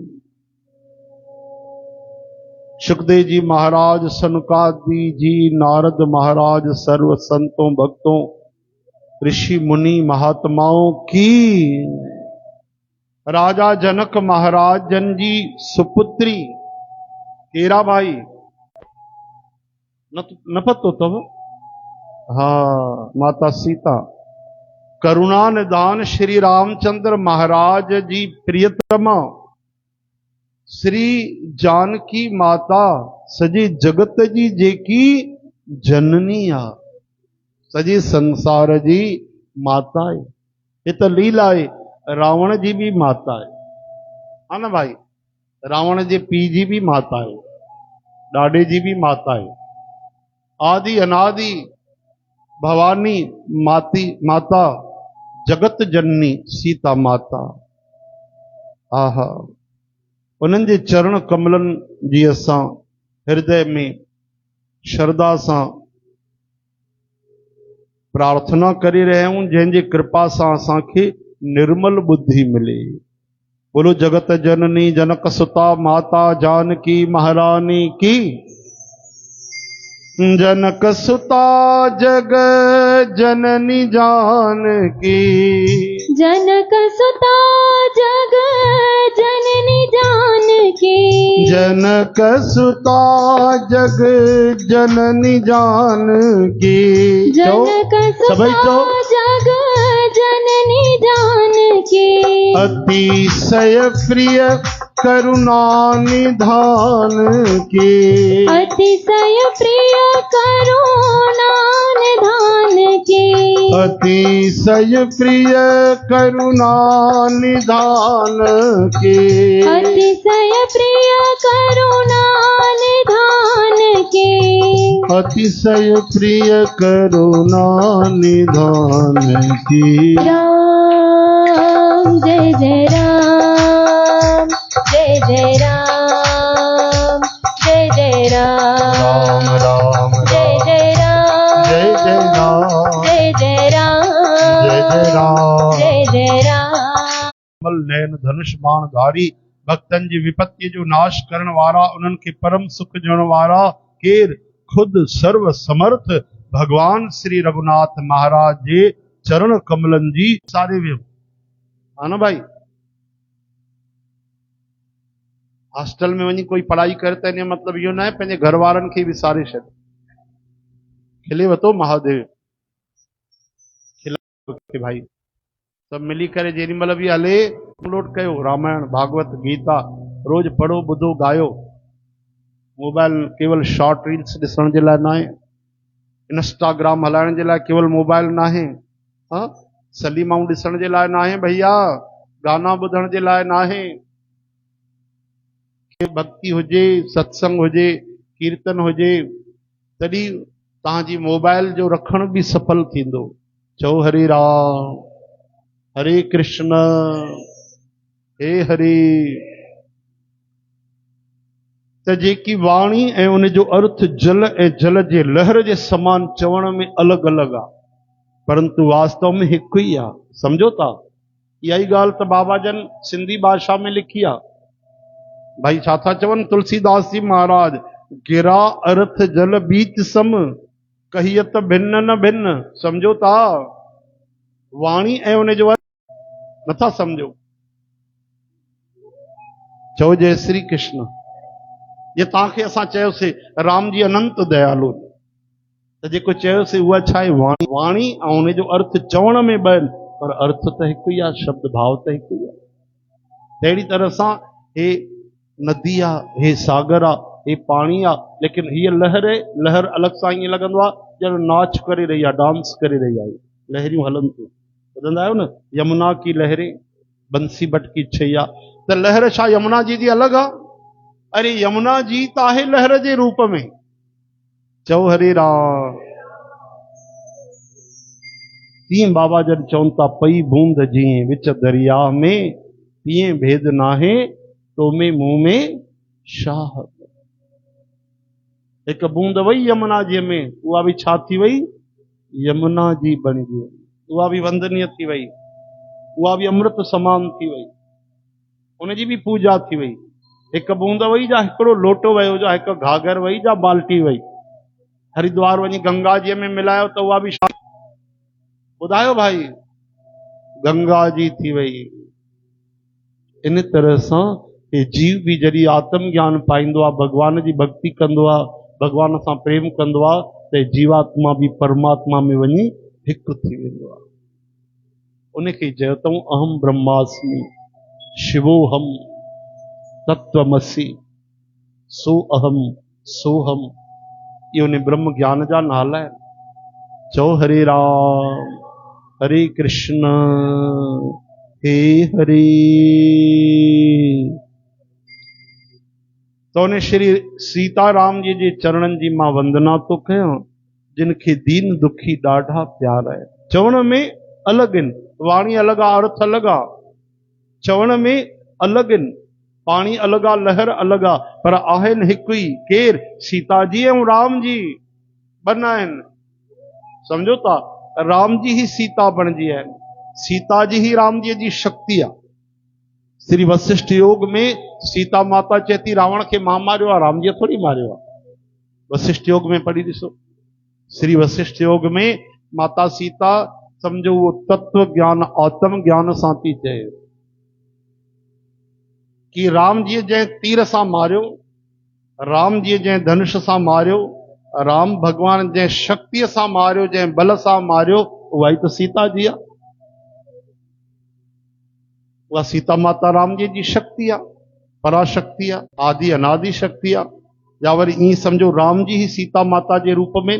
सुखदेव जी महाराज, सनकादि जी, नारद महाराज, सर्व संतों भक्तों ऋषि मुनि महात्माओं की। राजा जनक महाराज जन जी सुपुत्री केरा भाई न पतो तव? हाँ, माता सीता। करुणा निदान श्री रामचंद्र महाराज जी प्रियतमा श्री जानकी माता सजे जगत जी जेकी जननी आ, सजे संसार जी माता है। ये तो लीला है। रावण जी भी माता है ना भाई? रावण जे पी जी भी माता है, डाडे जी भी माता है। आदि अनादि भवानी माता जगत जननी सीता माता। आहा, उन्हनि जे चरण कमलन जी असां हृदय में श्रद्धा सां प्रार्थना करे रहे हूं जंहिंजे कृपा सां असांखे निर्मल बुद्धि मिले। बोलो जगत जननी जनक सुता माता जानकी महारानी की। जनक सुता जग जननी जानकी, जनक सुता जग जननी जानकी। जनक सुता जग जननी जानकी। जनक सुता जग जननी जानकी। अतिशय प्रिय करुणा निधान की। अतिशय प्रिय करुणा निधान की। अतिशय प्रिय करुणा निधान की। अतिशय प्रिय करुणा निधान की। अतिशय प्रिय करुणा निधान की। राम जय जय राम, जय जय राम, जय जय राम, राम राम जय जय राम, जय जय राम, जय जय राम, जय जय राम, जय जय राम। कमल नयन धनुष बाण धारी भक्तन जी विपत्ति जो नाश करण वारा उन्हनि के परम सुख ॾियण वारा केर खुद सर्व समर्थ भगवान श्री रघुनाथ महाराज जे चरण कमलन जी सारे वियो। हा न भाई? हॉस्टल में वञी कोई पढ़ाई करे त इन मतलब इहो न आहे पंहिंजे घर वारनि खे विसारे छॾ। खिले वतो महादेव खिला भाई। सब मिली करे जेॾी महिल बि हले डाउनलोड कयो रामायण भागवत गीता रोज पढ़ो ॿुधो गायो। मोबाइल केवल शॉर्ट रील्स ॾिसण जे लाइ न आहे, इंस्टाग्राम हलाइण जे लाइ केवल मोबाइल न आहे, हाँ सलीमाऊं ॾिसण जे लाइ न आहे भैया, गाना ॿुधण जे लाइ न आहे। भक्ति हुजे, सत्संग हुजे, कीर्तन हुजे, तॾहिं तव्हांजी मोबाइल जो रखण बि सफल थींदो। चओ हरे राम, हरे कृष्ण, हे हरे। त जेकी वाणी ऐं उन जो अर्थ जल ऐं जल जे लहर जे समान चवण में अलॻि अलॻि आहे, परंतु वास्तव में हिकु ई आहे। सम्झो था? इहा ई ॻाल्हि त बाबा जन सिंधी भाषा में लिखी आहे। भाई छा था चवनि तुलसीदास जी महाराज, गिरा अर्थ जल बीच सम, कहियत भिन्न न भिन्न। सम्झो था? वाणी ऐं उन जो अर्थ नथा सम्झो? चओ जय श्री कृष्ण। जे तव्हांखे असां चयोसीं राम जी अनंत दयालु, त जेको चयोसीं उहा छा आहे? वाणी। वाणी ऐं उन जो अर्थ चवण में ॿ आहिनि, पर अर्थ त हिकु ई आहे, शब्द भाव त हिकु ई आहे। अहिड़ी तरह सां हे नदी आहे, हे सागर आहे, हे पाणी आहे, लेकिन हीअ लहर आहे। लहर अलॻि सां ईअं लॻंदो आहे ॼण नाच करे रही आहे, डांस करे रही आहे, लहरियूं हलनि थियूं। ॿुधंदा आहियो न, यमुना की लहरें बंसी बटकी छैया। त लहर छा यमुना जी जी अलॻि आहे? अरे यमुना जी त आहे लहर जे रूप में। चओ हरे राम। तीअं बाबा जन चवनि था, पई बूंद जीअं विच दरिया में, तीअं भेद नाहे तो में मुंह में शाह। हिकु बूंद वई यमुना जी में, उहा बि छा थी वई? यमुना जी बणिजी वई। उहा बि वंदनीय थी वई, उहा बि अमृत समान थी वई, उनजी बि पूजा थी वई। हिकु बूंद वई जा हिकिड़ो लोटो वयो, जा हिकु घाघर वई, जा बाल्टी वई। हरिद्वार वञी गंगा जी में मिलायो त उहा बि छा? ॿुधायो भाई, गंगा जी थी वई। इन तरह सां हे जीव बि जॾहिं आत्म ज्ञान पाईंदो आहे, भगवान जी भक्ति कंदो आहे, भगवान सां प्रेम कंदो आहे, त जीवात्मा बि परमात्मा में वञी हिकु थी वेंदो आहे। उनखे चयो अथऊं अहम ब्रह्मास्मि शिवोहम तत्वमसि सो अहम सोहम। इहो ने ब्रह्म ज्ञान जा नाला आहिनि। चओ हरे राम, हरे कृष्ण, हे हरे। तो उन श्री सीताराम जी जे चरणनि जी मां वंदना तो कयां, जिन खे दीन दुखी ॾाढा प्यारा आहे। चवण में अलॻि आहिनि, वाणी अलॻि आहे, अर्थ अलॻि आहे, चवण में अलॻि आहिनि, पाणी अलॻि आहे, लहर अलॻि आहे, पर आहिनि हिकु ई। केरु? सीता जी ऐं राम जी बन आहिनि। सम्झो था? राम जी ही सीता बणिजी आहिनि, सीता जी ही राम जी जी शक्ति आहे। श्री वशिष्ठ योग में सीता माता चेती रावण खे मां मारियो आहे, राम जी थोड़ी मारियो आहे। वशिष्ठ योग में पढ़ी ॾिसो। श्री वशिष्ठ योग में माता सीता सम्झो वो तत्व ज्ञान आत्म ज्ञान सां थी चए कि राम जी जंहिं तीर सां मारियो, राम जी जंहिं धनुष सां मारियो, राम भगवान जंहिं शक्तिअ सां मारियो, जंहिं बल सां मारियो, उहा ई त सीता जी आहे। उहा सीता माता राम जी जी शक्ति आहे, पराशक्ति आहे, आदि अनादि शक्ति आहे। या वरी ईअं सम्झो राम जी ही सीता माता जे रूप में,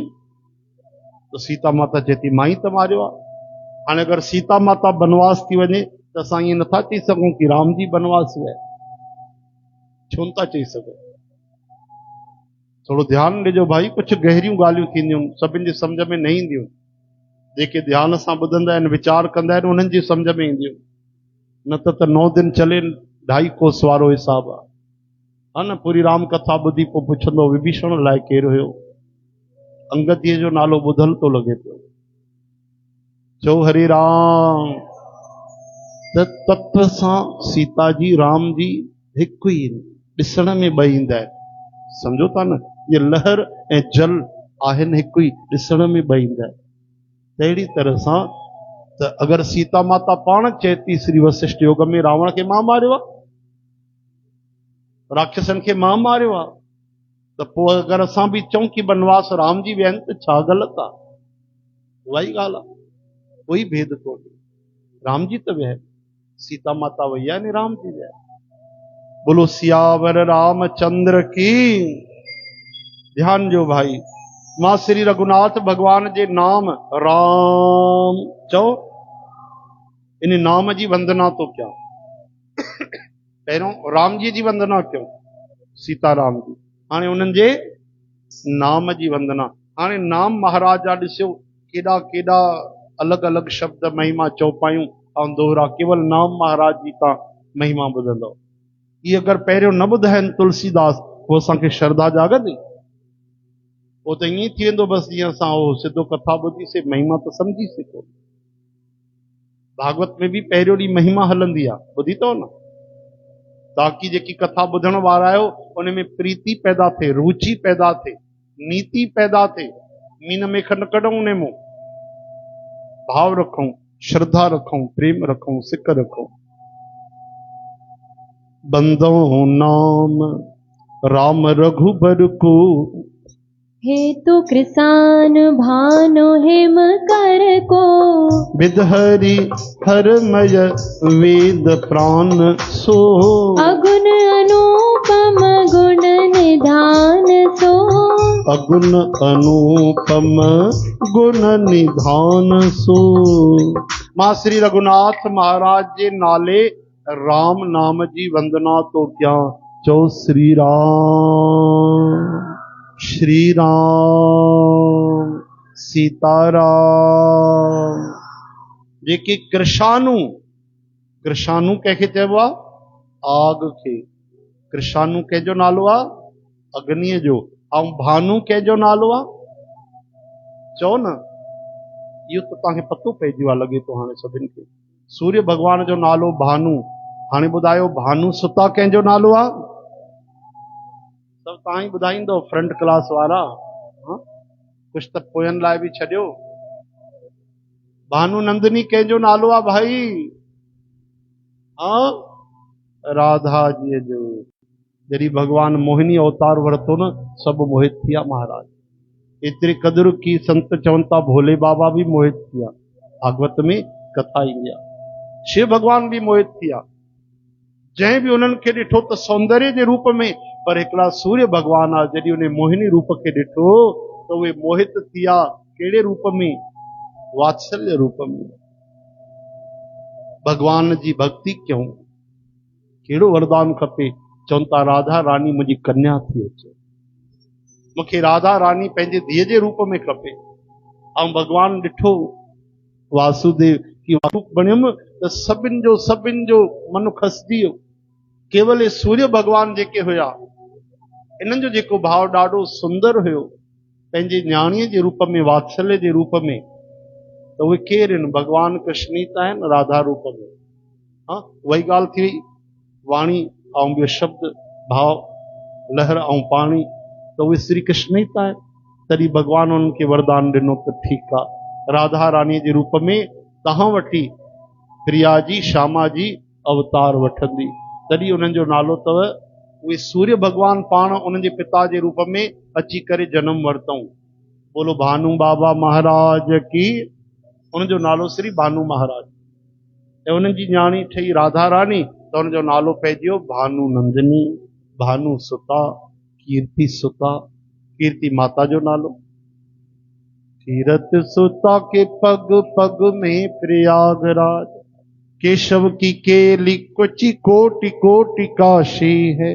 तो सीता माता चेती मां ई त मारियो आहे। हाणे अगरि सीता माता बनवास थी वञे त असां ईअं नथा चई सघूं कि राम जी बनवास विया, छो नथा चई सघूं? थोड़ो ध्यानु ॾिजो भाई, कुझु गहरियूं ॻाल्हियूं थींदियूं, सभिनि जी सम्झ में न ईंदियूं। जेके ध्यान सां ॿुधंदा आहिनि, वीचार कंदा आहिनि, उन्हनि जी सम्झ में ईंदियूं। न त 9 दिन चले 2.5 कोस वारो हिसाब आहे। हा न, पूरी राम कथा ॿुधी पोइ पुछंदो विभीषण लाइ केरु हुयो? अंगदीअ जो नालो ॿुधल थो लॻे पियो। चओ हरे राम। त तत्व सां सीता जी राम जी हिकु ई ॾिसण में ॿ ईंदा आहिनि। सम्झो था न? ये लहर ऐं जल आहिनि हिकु ई, ॾिसण में ॿ ईंदा आहिनि। अहिड़ी तरह सां त अगरि सीता माता पाण चेती श्री वशिष्ठ योग में रावण खे मां मारियो आहे, राक्षसनि खे मां मारियो आहे, त पोइ अगरि असां बि चऊं कि बनवास राम जी विया आहिनि त छा ग़लति आहे? उहा ई ॻाल्हि आहे, कोई भेद कोन्हे। राम जी त विया आहिनि, सीता माता वई आहे, राम जी विया आहिनि। बोलो सियावर रामचंद्र की। ध्यान जो भाई, मां श्री रघुनाथ भगवान जे नाम राम चो, इन नाम जी वंदना तो क्या। पहिरों राम जी वंदना क्यों, सीताराम जी, हाणे उन्हनि जे नाम जी वंदना। हाणे नाम महाराज जा ॾिसो केॾा केॾा अलॻि अलॻि शब्द महिमा चौपायूं ऐं दोहरा, केवल नाम महाराज जी तव्हां महिमा ॿुधंदव। ये अगरि पहिरियों न ॿुधाइनि तुलसीदास, पोइ असांखे श्रद्धा जागंदी। पोइ त ईअं थी वेंदो बसि जीअं असां उहो सिधो कथा ॿुधीसीं, महिमा त सम्झीसीं कोन। भागवत में बि पहिरियों ॾींहुं महिमा हलंदी आहे, ॿुधी अथव न। ताकी जेकी कथा ॿुधण वारा आहियो उन में प्रीति पैदा थिए, रुचि पैदा थिए, नीति पैदा थिए, मीन में खन कढूं, उन में भाव रखूं, श्रद्धा रखूं, प्रेम रखूं, सिक रखूं। बंदो नाम राम रघुबर को, हे तो कृसान भानो हिम कर को, विधहरि हरमय वेद प्राण सो, अगुन अनुपम गुण निधान सो, अगुन अनुपम गुण निधान सो। मां श्री रघुनाथ महाराज जे नाले राम नाम जी वंदना तो क्या, चो श्री राम श्री राम सीताराम। जेके कृशानु, कृशानु कंहिंखे चइबो आहे, आग खे। कृशानु कंहिंजो नालो आहे, अग्नीअ जो। ऐं भानु कंहिंजो नालो आहे, चओ न, इहो त तव्हांखे पतो पइजी वियो आहे लॻे थो हाणे सभिनि खे। सूर्य भगवान जो नालो भानु। हाणे ॿुधायो भानु सुता कंहिंजो नालो आहे, सभु तव्हां ई ॿुधाईंदव, फ्रंट क्लास वारा। कुझु त पोयनि लाइ बि छॾियो। भानु नंदनी कंहिंजो नालो आहे भाई, राधा जी जो। जॾहिं भगवान मोहिनी अवतार वरितो न, सभु मोहित थी विया महाराज। एतिरी क़दुरु की संत चवनि था भोले बाबा भी मोहित थी विया। भागवत में कथा ईंदी आहे, शिव भगवान भी मोहित थी विया। जंहिं बि उन्हनि खे ॾिठो त सौंदर्य जे रूप में, पर हिकिड़ा सूर्य भगवान आहे, जॾहिं उन मोहिनी रूप खे ॾिठो त उहे मोहित थी विया। कहिड़े रूप में, वात्सल्य रूप में। भगवान जी भक्ति कयूं, कहिड़ो वरदान खपे। चवनि था राधा रानी मुंहिंजी कन्या थी अचे, मूंखे राधा रानी पंहिंजे धीअ जे रूप में खपे। ऐं भगवान ॾिठो वासुदेव की रूप बणियुमि त सभिनि जो मन खसजी वियो। केवल ये सूर्य भगवान जेके हुया, इन्हनि जो जेको भाव ॾाढो सुंदर हुयो, पंहिंजे न्याणीअ जे रूप में, वात्सल्य जे रूप में। त उहे केरु आहिनि, भगवान कृष्ण ई त आहिनि राधा रूप में। वही ॻाल्हि थी वई, वाणी ऐं ॿियो शब्द, भाव, लहर ऐं पाणी, त उहे श्री कृष्ण ई त आहिनि। तॾहिं भगवान उन्हनि खे वरदान ॾिनो त ठीकु आहे, राधा रानीअ जे रूप में तव्हां वटि प्रिया जी श्यामा जी अवतार वठंदी। तॾहिं उन्हनि जो नालो अथव, उहे सूर्य भगवान पाण उन्हनि जे पिता जे रूप में अची करे जनम वरितऊं। बोलो भानु बाबा महाराज की। उन्हनि जो नालो श्री भानु महाराज। ऐं उन्हनि जी न्याणी ठही राधा रानी, त हुन जो नालो पइजी वियो भानु नंदनी, भानु सुता, कीर्ति सुता, कीर्ति माता जो नालो। कीरत सुता के पग पग में प्रयागराज, केशव की केली कुची कोटि कोटि काशी है।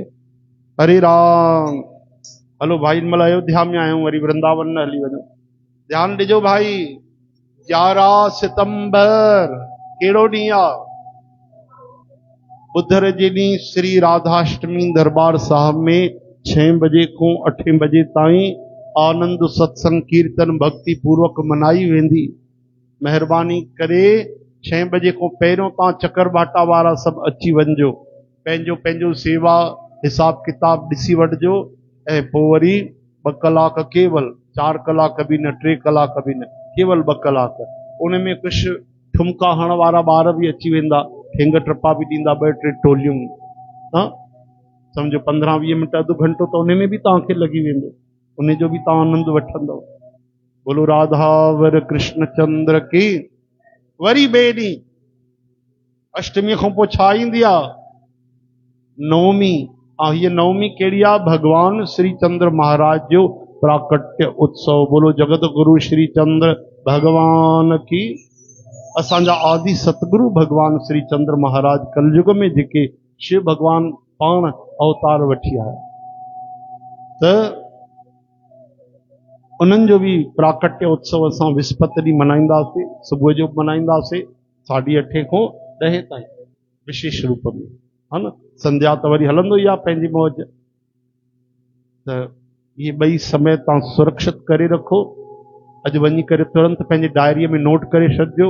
हरे राम। हलो भाई, मल अयोध्या में आयूं, वरी वृंदावन न हली वञो। ध्यान ॾिजो भाई, 11 सितंबर कहिड़ो ॾींहुं आहे, बुधर जे ॾींहुं श्री राधाष्टमी दरबार साहब में 6 बजे को 8 बजे ताईं आनंद सत्संग कीर्तन भक्ति पूर्वक मनाई वेंदी। महिरबानी करे 6 बजे को पहिरियों तव्हां चकर बाटा वारा सभु अची वञिजो, पंहिंजो सेवा हिसाब किताब ॾिसी वठिजो। ऐं पोइ वरी 2 कलाक, केवल 4 कलाक बि न, 3 कलाक बि न, केवल 2 कलाक। उन में कुझु ठुमका हणण वारा ॿार बि अची वेंदा, ठेंग टपा बि ॾींदा, 2-3 टोलियूं। सम्झो 15-20 मिंट, अधु घंटो त उन में बि तव्हांखे लॻी वेंदो, उन जो बि तव्हां आनंद वठंदव। बोलो राधावर कृष्ण चंद्र की। वरी ॿिए ॾींहुं अष्टमीअ खां पोइ छा ईंदी आहे, नवमी। ये नवमी केड़ी आ? भगवान श्री चंद्र महाराज जो प्राकट्य उत्सव। बोलो जगत गुरु श्री चंद्र भगवान की। असांजा आदि सतगुरु भगवान श्री चंद्र महाराज कलयुग में जेके शिव भगवान पाण अवतार वठी आया, त उन्हनि जो भी प्राकट्य उत्सव असां विस्पति ॾींहुं मनाईंदासीं। सुबुह जो मनाईंदासीं 8:30 खां 10 ताईं विशेष रूप में, है न। संध्या त वरी हलंदो ई आहे पंहिंजी मौज। त ये ॿई समय तव्हां सुरक्षित करे रखो। अॼु वञी करे तुरंत पंहिंजी डायरीअ में नोट करे छॾिजो,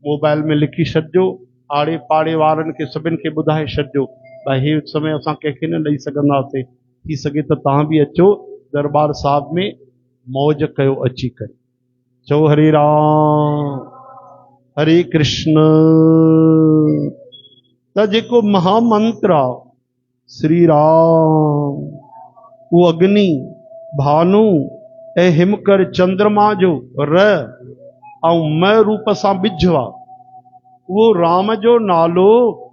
मोबाइल में लिखी छॾिजो, आड़े पाड़े वारनि खे सभिनि खे ॿुधाए छॾिजो। भई हे समय असां कंहिंखे न ॾेई सघंदासीं। थी सघे त तव्हां बि अचो दरबार साहिब में, मौज कयो अची करे। चओ हरे राम हरे कृष्ण। त जेको महामंत्र आहे श्री राम, वो अग्नि भानु ऐं हिमकर चंद्रमा जो र ऐं म रूप सां ॿिजु आहे। वो राम जो नालो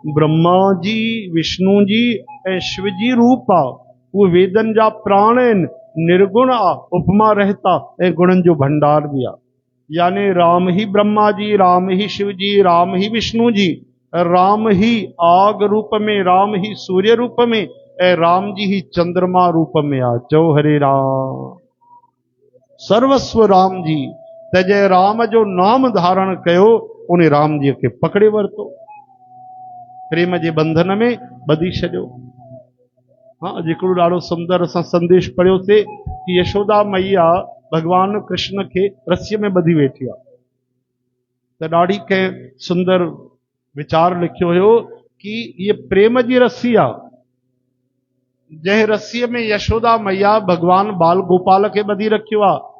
ब्रह्मा जी, विष्णु जी ऐं शिव जी रूप आहे। वो वेदन जा प्राण आहिनि, निर्गुण आहे, उपमा रहता ऐं गुणनि जो भंडार बि आहे। यानी राम ही ब्रह्मा जी, राम ही शिव जी, राम ही विष्णु जी, राम ही आग रूप में, राम ही सूर्य रूप में ऐं राम जी ही चंद्रमा रूप में आहे। चओ हरे राम। सर्वस्व राम जी। त जंहिं राम जो नाम धारण कयो उन राम जी खे पकड़े वरितो, प्रेम जे बंधन में ॿधी छॾियो। हाँ, हिकिड़ो ॾाढो सुंदर असां संदेश पढ़ियोसीं कि यशोदा मैया भगवान कृष्ण खे रस्सीअ में ॿधी वेठी आहे। त ॾाढी कंहिं सुंदर विचार लिखियो हुयो कि ये प्रेम जी रस्सी आहे। जंहिं रस्सीअ में यशोदा मैया भगवान बाल गोपाल खे ॿधी रखियो आहे।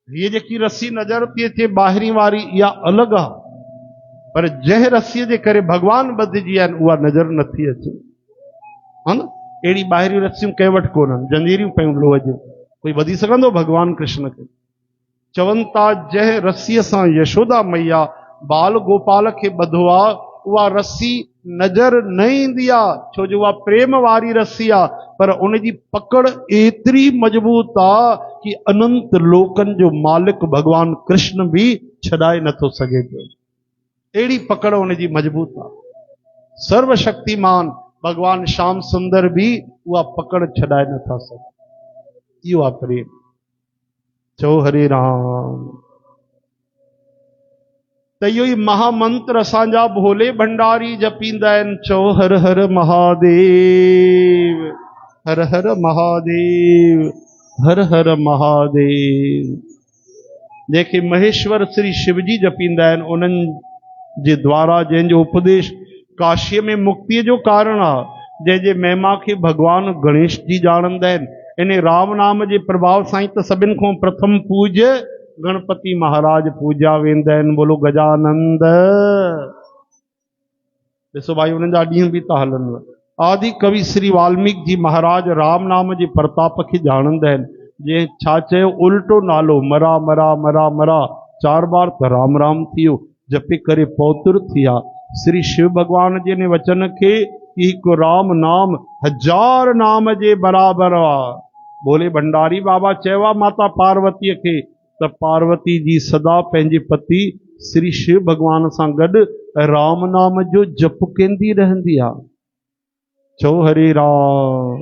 ये जेकी रस्सी नज़र थी अचे ॿाहिरीं वारी, इहा अलॻि आहे, पर जंहिं रस्सीअ जे करे भगवान ॿधिजी आहिनि उहा नज़र नथी अचे, हा न। अहिड़ी ॿाहिरियूं रस्सियूं कंहिं वटि कोन्हनि, जंजीरियूं पयूं लोह जूं। कोई ॿधी सघंदो भगवान कृष्ण खे? चवनि था जंहिं रस्सीअ सां यशोदा मैया बाल गोपाल खे ॿधो आहे, उहा रस्सी नज़र न ईंदी आहे, छो जो उहा प्रेम वारी रस्सी आहे, पर उनजी पकड़ एतिरी मजबूत आहे कि अनंत लोकनि जो मालिक भगवान कृष्ण भी छॾाए नथो सघे पियो। अहिड़ी पकड़ उनजी मजबूत आहे। सर्वशक्तिमान भगवान श्याम सुंदर भी उहा पकड़ छॾाए नथा सघनि। इहो आहे प्रेम। चओ हरे राम। त इहो ई महामंत्र असांजा भोले भंडारी जपींदा आहिनि। चओ हर हर महादेव, हर हर महादेव, हर हर महादेव। जेके महेश्वर श्री शिव जी जपींदा आहिनि, उन्हनि जे द्वारा जंहिंजो उपदेश काशीअ में मुक्तिअ जो कारण आहे, जंहिंजे महिमा खे भगवान गणेश जी ॼाणंदा आहिनि। इन राम नाम जे प्रभाव सां ई त सभिनि खां प्रथम पूज्य गणपति महाराज पूजा वेंदा आहिनि। बोलो गजानंद। ॾिसो भाई, उन्हनि जा ॾींहं बि था हलनि। आदि कवि श्री वाल्मीकि जी महाराज राम नाम जे प्रताप खे ॼाणंदा आहिनि। जंहिं छा चयो, उल्टो नालो मरा मरा मरा मरा 4 बार त राम राम थियो, जपे करे पौत्र थिया। श्री शिव भगवान जे ने वचन खे हिकु राम नाम 1000 नाम जे बराबर आहे। बोले भंडारी बाबा चयो आहे माता पार्वतीअ खे त पार्वती जी सदा पंहिंजे पति श्री शिव भगवान सां गॾु राम नाम जो जप कंदी रहंदी आहे। चओ हरे राम।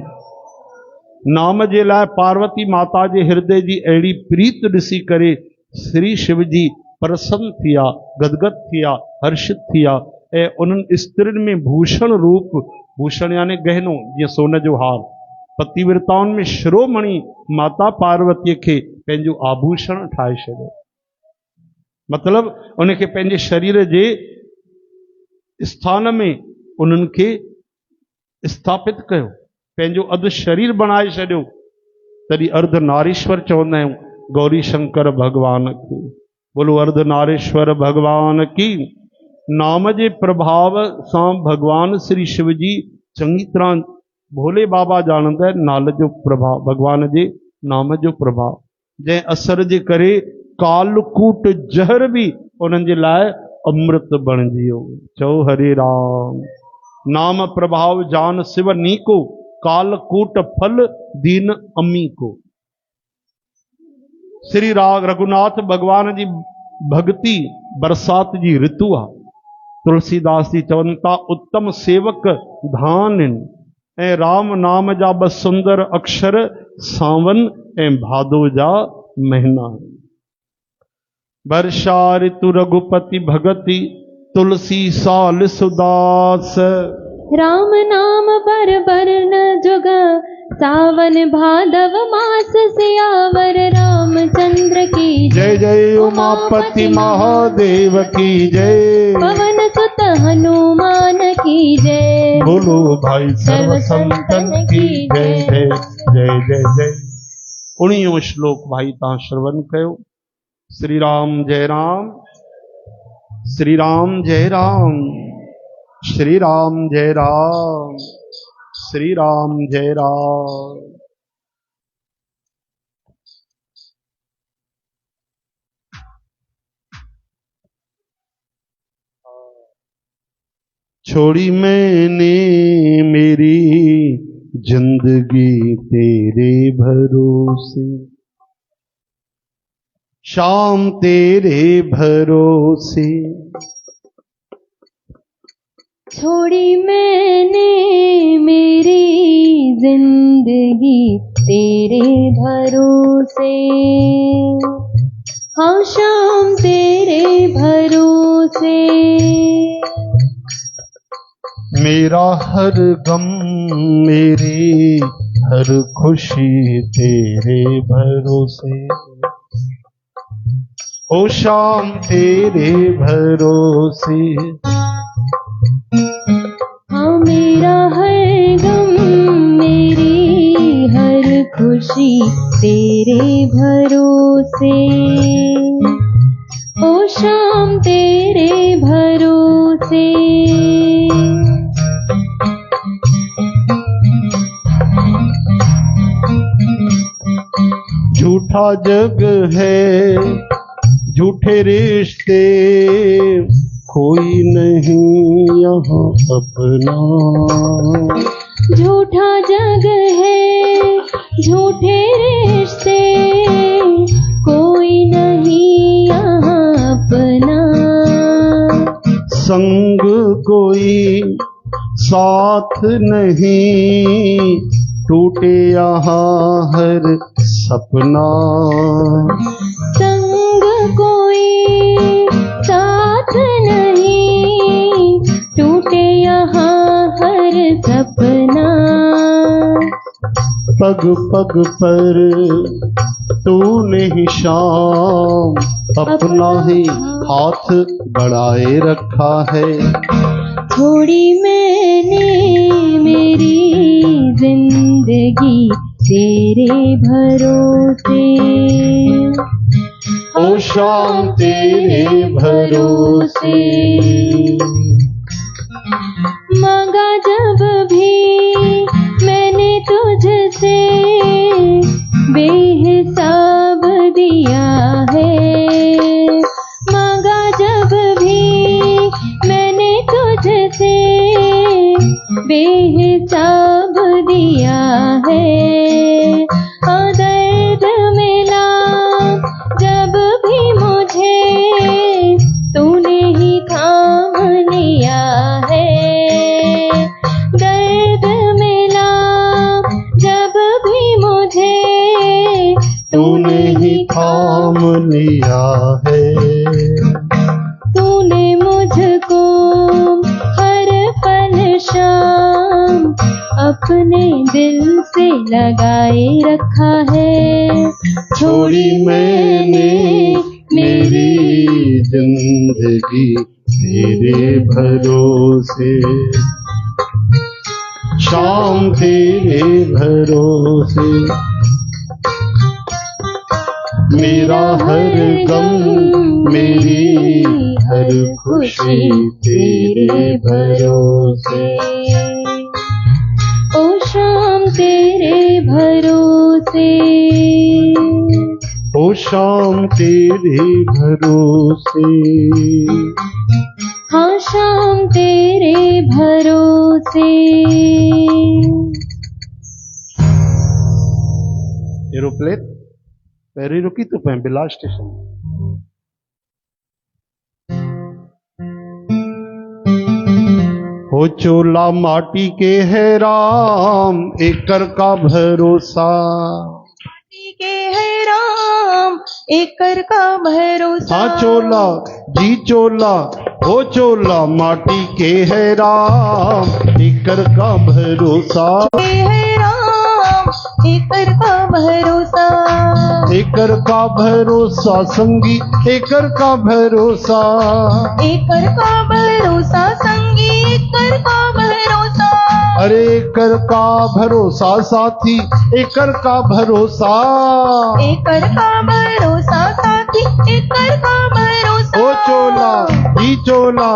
नाम जे लाइ पार्वती माता जे हृदय जी अहिड़ी प्रीत ॾिसी करे श्री शिव जी प्रसन्न थिया, गदगद थिया, हर्षित थिया ऐं उन्हनि स्त्रियुनि में भूषण रूप, भूषण यानी गहनो, जीअं सोन जो हार, पतिव्रताउनि में शिरोमणि माता पार्वतीअ खे पंहिंजो आभूषण ठाहे छॾियो। मतिलब उनखे पंहिंजे शरीर जे स्थान में उन्हनि खे स्थापित कयो, पंहिंजो अधु शरीर बनाए छॾियो। तॾहिं अर्धनारीश्वर चवंदा आहियूं गौरी शंकर भगवान खे। बोलो अर्धनारीश्वर भगवान की। नाम जे प्रभाव सां भगवान श्री शिव जी चङी तरह भोले बाबा ॼाणंदा आहिनि। नाल जो प्रभाव, भगवान जे नाम जो प्रभाव, जंहिं असर जे करे कालकूट जहर भी उन्हनि जे लाइ अमृत बणिजी वियो। चओ हरे राम। नाम प्रभाव जान शिव नीको, कालकूट फल दीन अम्मी को। श्री राग रघुनाथ भगवान जी भक्ति बरसात जी ऋतुआ, तुलसीदास जी चवंता उत्तम सेवक धान ऐं राम नाम जा बस सुंदर अक्षर सावन ऐं भादो जा महीना। वर्षा ऋतु रघुपति भगति तुलसी साल सुदास, राम नाम बर बरन जुग सावन भादव मास सियावर रामचंद्र की जय जय उमापति महादेव की जय, पवन सुत हनुमान की जय, बोलो भाई सर्व संतन की जय जय जय जय जय। 19 श्लोक भाई तव्हां श्रवण कयो। श्री राम जय राम, श्री राम जय राम, श्री राम जय राम, श्री राम जय राम। छोड़ी मैंने मेरी जिंदगी तेरे भरोसे, शाम तेरे भरोसे। छोड़ी मैंने मेरी जिंदगी तेरे भरोसे, हाँ शाम तेरे भरोसे। मेरा हर गम मेरी हर खुशी तेरे भरोसे, ओ शाम तेरे भरोसे। हाँ मेरा हर गम मेरी हर खुशी तेरे भरोसे, ओ शाम तेरे भरोसे। झूठा जग है झूठे रिश्ते, कोई नहीं यहाँ अपना। झूठा जग है झूठे रिश्ते, कोई नहीं यहाँ अपना। संग कोई साथ नहीं, टूटे यहाँ हर सपना। संग कोई साथ नहीं, टूटे यहाँ हर सपना। पग पग पर तूने ही शाम अपना ही हाथ बढ़ाए रखा है। छोड़ी मैंने मेरी जिंदगी तेरे भरोसे, ओ शाम तेरे भरोसे। मांगा जब भी मैंने तुझसे, बेहिसाब दिया है। मांगा जब भी मैंने तुझसे, बेहिसाब दिया है। दर्द मिला जब भी मुझे, तूने ही थाम लिया है। दर्द मिला जब भी मुझे, तूने ही थाम लिया है। तूने मुझको हर पल शाम अपने दिल से लगाए रखा है। छोड़ी मैंने मेरी जिंदगी तेरे भरोसे, शाम तेरे भरोसे। मेरा हर गम मेरी हर खुशी तेरे भरोसे, ओ शाम तेरे भरोसे। ओ शाम तेरे भरोसे। हाँ श्याम तेरे भरोसे। एरोप्लेन पैरी रुकी तो बिलास स्टेशन। हो चोला माटी के है राम, एकर का भरोसा। माटी के है राम, एकर का भरोसा। हाँ चोला जी चोला, हो चोला माटी के है राम, एकर का भरोसा। के है राम, एकर का भरोसा। एकर का भरोसा संगी, एकर का भरोसा। एकर का भरोसा संगी, एकर का भरोसा। अरे एकर का भरोसा साथी, एकर का भरोसा। एकर का भरोसा साथी, एकर का भरोसा। ओ चोला जी चोला,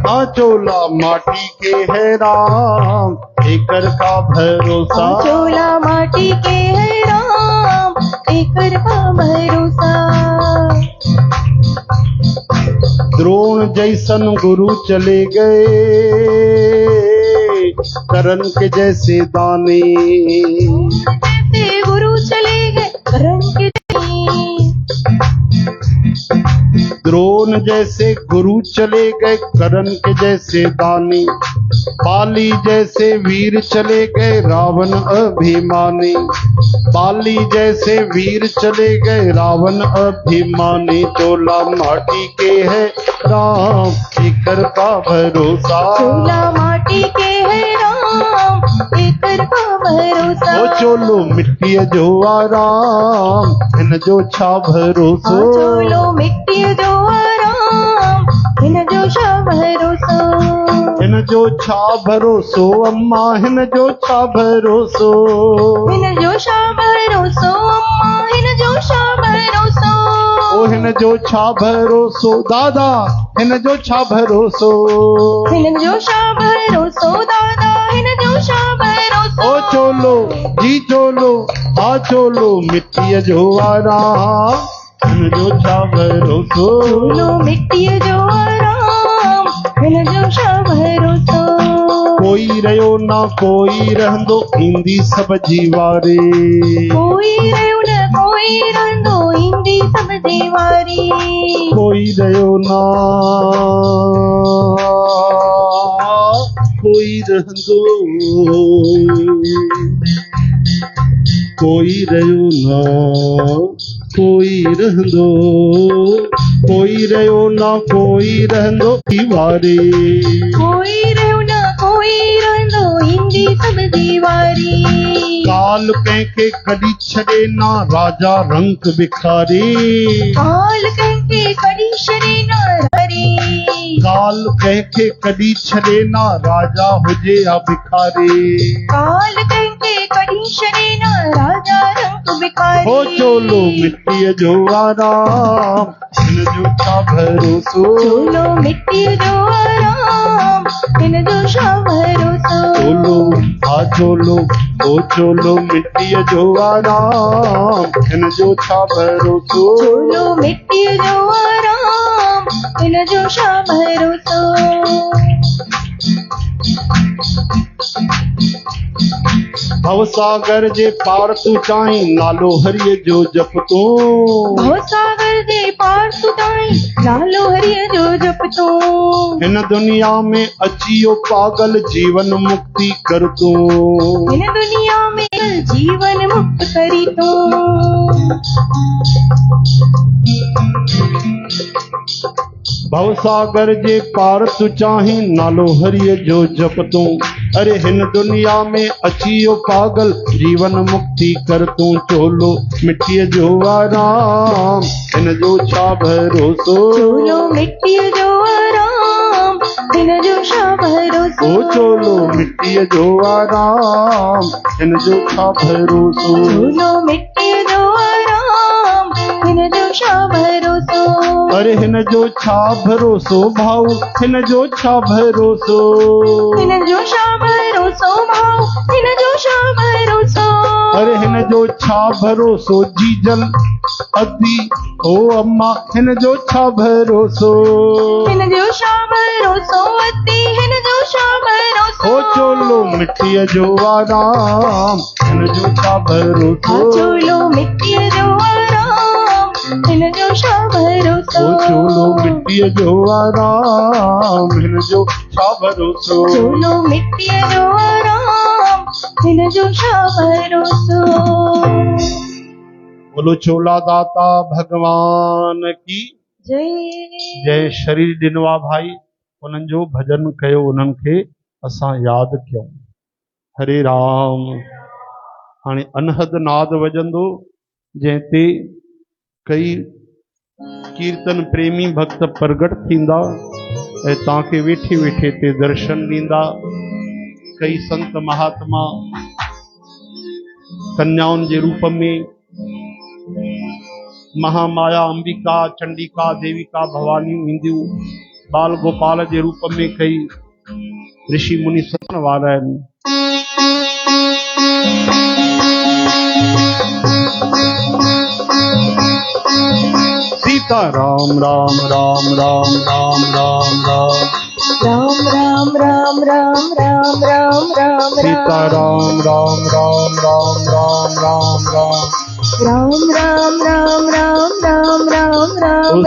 आ चोला माटी के है राम, एकर का भरोसा। चोला माटी के है राम, एकर का भरोसा। द्रोण जैसन गुरु चले गए, करण के जैसे दाने। जैसे गुरु चले गए करण के द्रोण जैसे गुरु चले गए, करण के जैसे दानी। बाली जैसे वीर चले गए, रावण अभिमानी। बाली जैसे वीर चले गए, रावण अभिमानी। चोला माटी के है राम, एकर का भरोसा। चोला माटी के है राम, एकर का भरोसा। ओ चोलो मिट्टी जो आराम, इन जो छा भरोसो। चोलो मिट्टी जो आराम, इन जो छा भरोसा। हिन जो छा भरोसो अम्मा, हिन जो छा भरोसो। हिन जो छा भरोसो अम्मा, हिन जो छा भरोसो। ओ हिन जो छा भरोसो दादा, हिन जो छा भरोसो। हिन जो छा भरोसो दादा, हिन जो छा भरोसो। ओ चोलो जी चोलो, आ चोलो मिट्टी जो आराम, हिन जो छा भरोसो। चोलो मिट्टी जो आराम, हिन जो छा भरोसो। कोई रहो ना कोई रहंदो, ईंदी सब जीवारे। कोई रहो न कोई रहंदो, ईंदी सब जीवारी। कोई रहो ना कोई रहंदो, कोई रहो ना कोई रहंदो। कोई रहो ना कोई रहंदो दीवारे। कोई रहो न कोई रहंदो, ईंदी सब जीवारी। काल कंहिंखे कॾी छॾे ना, राजा रंग बिखारे। काल कंहिंखे कॾी छॾे न हरी। काल कंहिंखे कॾी छॾे ना, राजा हुजे या भिखारी। काल कंहिंखे कॾी छॾे न, राजा रंग बिखारी। हो चोलो मिट्टीअ जो आराम, हिन जो छा भरोसो। चोलो मिट्टी जो आराम, हिन जो छा भरोसो। चोलो आ चोलो, ओ चोलो मिट्टीअ जो आराम, हिन जो छा भरोसो। चोलो मिट्टी जो आराम, हिन जो छा भरोसो। भवसागर जे पार तू चाहीं, नालो हरिय जो जप तू। भवसागर जे पार तू ताईं, नालो हरिय जो जप तू। हिन दुनिया में अचियो पागल, जीवन मुक्ति कर तू। हिन दुनिया में जीवन मुक्त करी तू। भवसागर जे पार तू चाहीं, नालो हरिय जो जप तू। अरे हिन दुनिया में अचियो पागल, जीवन मुक्ति कर तू। चोलो मिट्टीअ जो आराम, हिन जो छा भरोसो। चोलो मिट्टी जो आराम, हिन जो छा भरोसो। ओ चोलो मिट्टीअ जो आराम, हिन जो छा भरोसो। चोलो मिट्टी जो आराम, हिन जो छा भरोसो। अरे हिन जो छा भरोसो भाऊ, हिन जो छा भरोसो। हिन जो छा भरोसो भाऊ, हिन जो छा भरोसो। अरे हिन जो छा भरोसो जीजल अदी ओ अम्मा हिन जो छा भरोसो हिन जो छा भरोसो अदी हिन जो छा भरोसो ओ चोलो मिट्टीअ जो आराम हिन जो छा भरोसो चोलो मिट्टीअ जो आराम हिन जो छा भरोसो ओ चोलो मिट्टीअ जो आराम हिन जो छा भरोसो चोलो मिट्टीअ जो आराम हिन जो छा भरोसो। बोलो चोला दाता भगवान की जय। जय। शरीर ॾिनवा भाई उन्हनि जो भजन कयो उन्हनि खे असां यादि कयूं। हरे राम। हाणे अनहद नाद वॼंदो जंहिं ते कई कीर्तन प्रेमी भक्त प्रगट थींदा ऐं तव्हांखे वेठे वेठे ते दर्शन ॾींदा। कई संत महात्मा कन्याउनि जे रूप में महामाया अंबिका चंडिका देविका भवानियूं ईंदियूं बाल गोपाल जे रूप में कई ऋषि मुनि सतन वारा आहिनि। सीता राम राम राम राम राम राम राम राम राम राम राम राम राम सीता राम राम राम राम राम राम राम राम राम राम राम राम राम ओ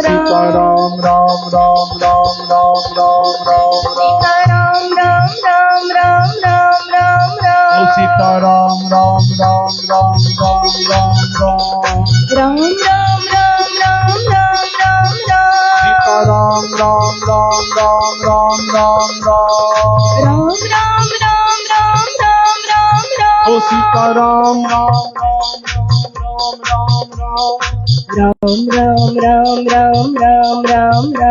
सीता राम राम राम राम राम राम राम राम राम राम राम राम राम ओ सीता राम राम राम राम राम राम राम राम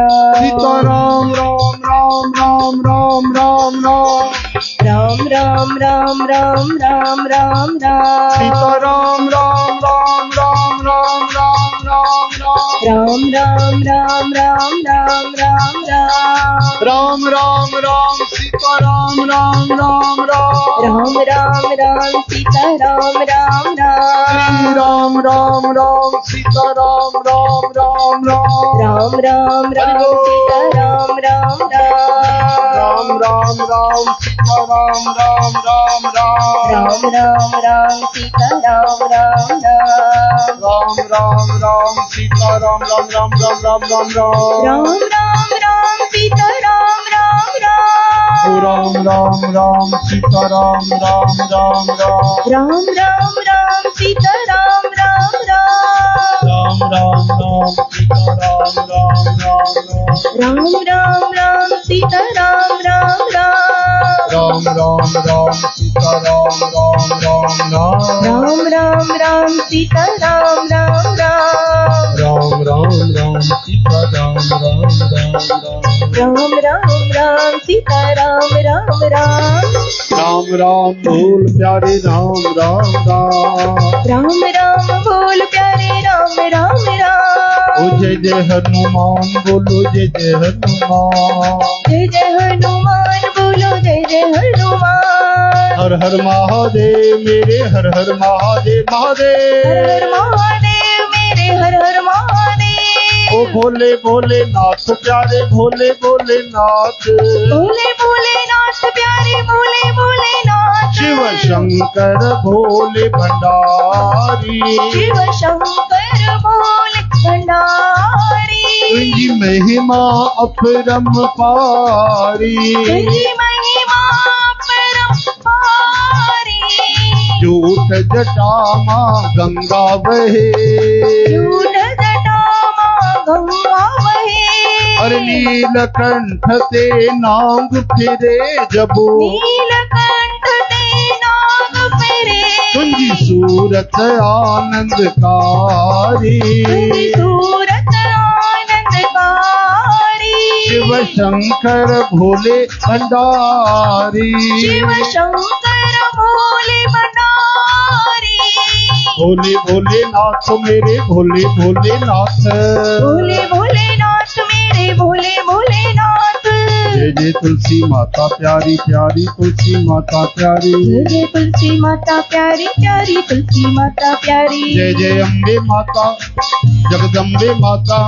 राम राम राम राम राम सीता राम राम राम राम राम राम राम राम राम राम राम राम ओ सीता राम राम राम राम राम राम राम राम सीता राम राम राम राम राम राम राम राम राम राम राम राम सीता राम राम राम राम राम राम राम राम राम राम राम राम सीता राम राम राम राम सीता राम राम राम राम सीता राम राम राम राम सीता राम राम राम सीता राम राम सीता राम राम राम सीता राम राम सीता राम राम सीता राम राम सीता राम राम सीता राम राम सीता राम सीता राम बोल प्यारे राम बोल प्यारे राम ओ जय जय हनुमान बोलो जय जय हनुमान बोलो जय हनुमान हर हर महादेव मेरे हर हर महादेव हर महादेव मेरे हर महादेव ओ भोले भोले नाथ प्यारे भोले भोले नाथ प्यारे भोले नाथ शिव शंकर भोले भंडारी शिव शंकर भोले भंडारी तुझी महिमा अपरम पारी महिमा परम्पारी झूठ जटा माँ गंगा बहे गंगा वहे और नीलकंठ ते नांग फिरे जबो नीलकंठ ते नाग फिरे तुझी सूरत आनंदकारी सूरत आनंदकारी शिव शंकर भोले भंडारी शिव शंकर भोले भंडारी भोले भोले नाथ मेरे भोले भोले नाथ भोले भोले नाथ मेरे भोले भोले नाथ जय जय तुलसी माता प्यारी प्यारी तुलसी माता प्यारी। जय जय तुलसी माता प्यारी प्यारी तुलसी माता प्यारी। जय जय अम्बे माता जगदम्बे माता।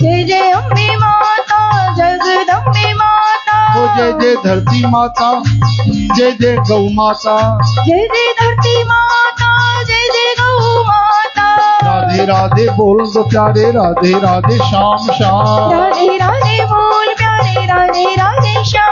जय जय अम्बे माता जगदम्बे माता। ओ जय जय धरती माता जय जय गौ माता। जय जय धरती माता जय जय गौ माता। राधे राधे बोल दो प्यारे राधे राधे श्याम श्याम। राधे राधे बोल प्यारे राधे राधे श्याम।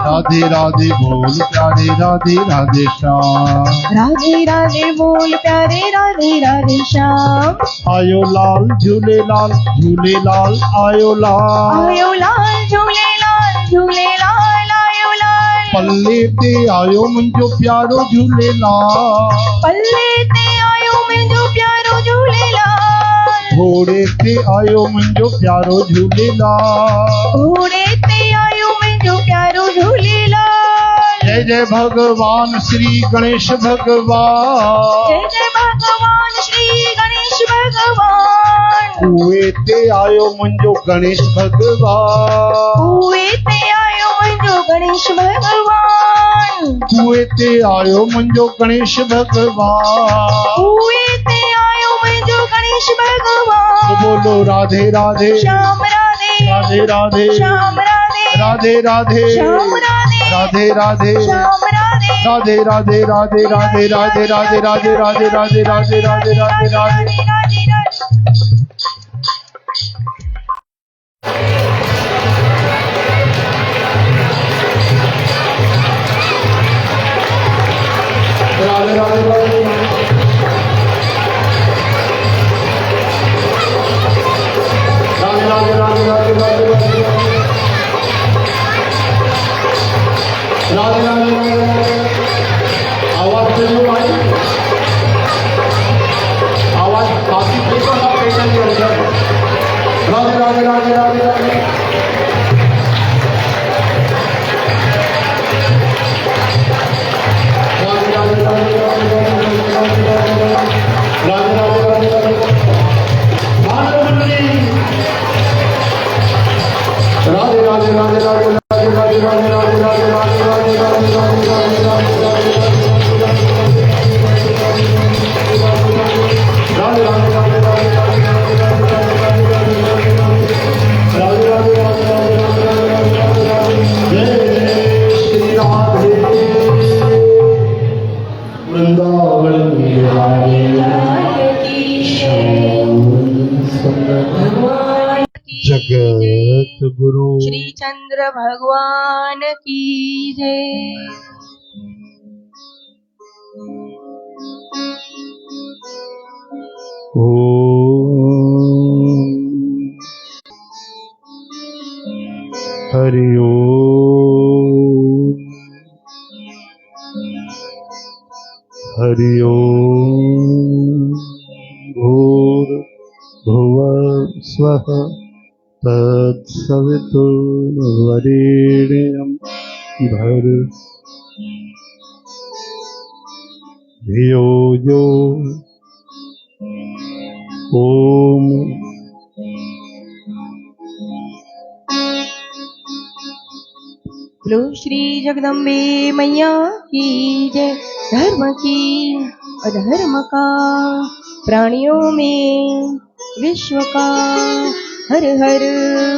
राधे राधे बोल प्यारे राधे राधे श्याम। राधे राधे बोल प्यारे राधे राधे श्याम। आयो लाल झूले लाल झूले लाल आयो लाल। आयो लाल झूले लाल झूले लाल आयो लाल। पल्ले ते आयो मुंजो प्यारो झूले लाल। पल्ले ते आयो मुंजो प्यारो झूले लाल। घोड़े ते आयो मुंजो प्यारो झूले लाल। घोड़े ते आयो मुंजो प्यारो झूले लाल। जय जय भगवान श्री गणेश भगवान। जय जय भगवान श्री गणेश भगवान। कुएं ते आयो मुंजो गणेश भगवान। कुएं ते आयो मुंजो गणेश भगवान। कुएं ते आयो मुंजो गणेश भगवान। कुएं ते आयो मुंजो गणेश भगवान। तो बोलो राधे राधे श्याम राधे राधे राधे श्याम राधे राधे राधे श्याम राधे राधे राधे श्याम राधे राधे राधे राधे राधे राधे राधे राधे राधे राधे राधे राधे राधे राधे। जगत गुरु श्री चंद्र भगवान की जय। ओम हरि ओम हरि ओम भूर् भुवः स्वः तत्सवितुर्वरेण्यं धियो यो ओम। बोलो श्री जगदम्बे मैया की जय। धर्म की अधर्म का प्राणियों में विश्व का हर हर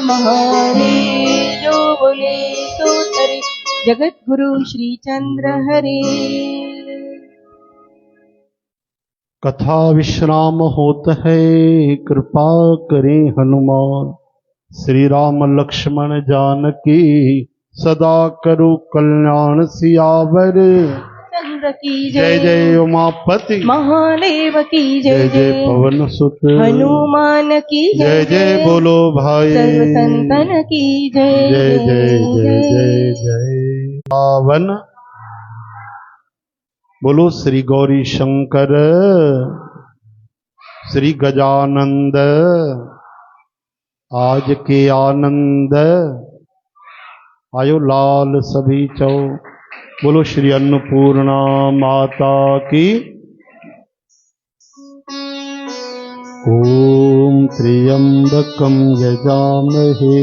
महादेव। जो बोले तो तरे जगत गुरु श्री चंद्र हरे। कथा विश्राम होत है कृपा करें हनुमान। श्री राम लक्ष्मण जानकी सदा करो कल्याण सियावर। चंद्र की जय जय उमापति महादेव की जय जय पवन सुत हनुमान की जय जय बोलो भाई सर्व संतन की जय जय जय जय जय जय। पावन बोलो श्री गौरी शंकर श्री गजानंद आज के आनंद आयो लाल सभी चौ। बोलो श्री अन्नपूर्णा माता की। ओम त्र्यंबकं यजामहे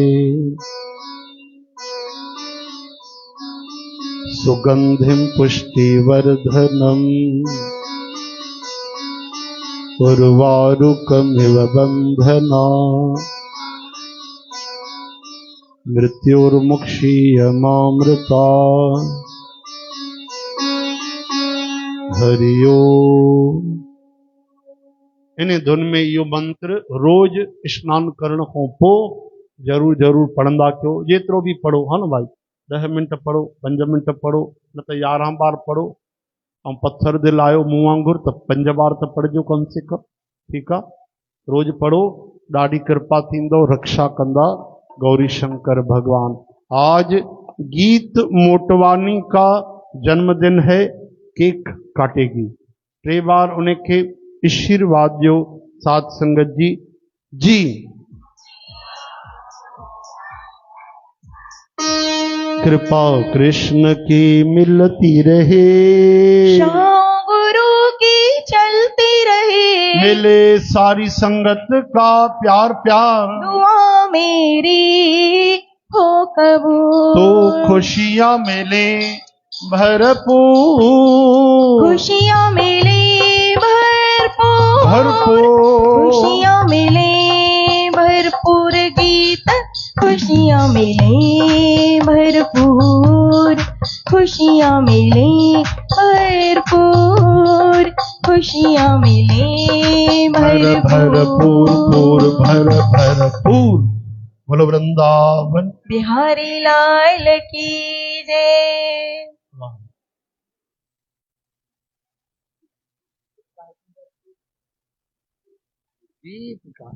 सुगंधिं पुष्टिवर्धनम् उर्वारुकमिव बन्धना मृत्युर्मुक्षीयमामृता हरि ओम। इन्हें धुन में यो मंत्र रोज स्नान करण खां पोइ जरूर जरूर पढ़ंदा कयो। जेतिरो भी पढ़ो है न भाई, 10 मिंट पढ़ो, 5 मिंट पढ़ो, न त 11 बार पढ़ो। ऐं पत्थर दिल आयो मूं वांगुरु त 5 बार त पढ़जो कम से कम। ठीकु आहे, रोज पढ़ो, ॾाढी कृपा थींदो, रक्षा कंदा गौरी शंकर भगवान। आज गीत मोटवानी का जन्मदिन है, केक काटेगी। 3 बार उनखे आशीर्वाद जो साथ संगत जी। जी कृपा कृष्ण की मिलती रहे, शाम गुरु की चलती रहे, मिले सारी संगत का प्यार प्यार, दुआ मेरी हो कबूल, तो खुशियां मिले भरपूर, खुशियाँ मिले भरपूर, भरपूर, खुशियाँ मिले भरपूर गीत, खुशियाँ मिले भरपूर, खुशियाँ मिले भरपूर, खुशियाँ मिले भरपूर भरपूर। बोलो वृंदावन बिहारी लाल की जय। गीत का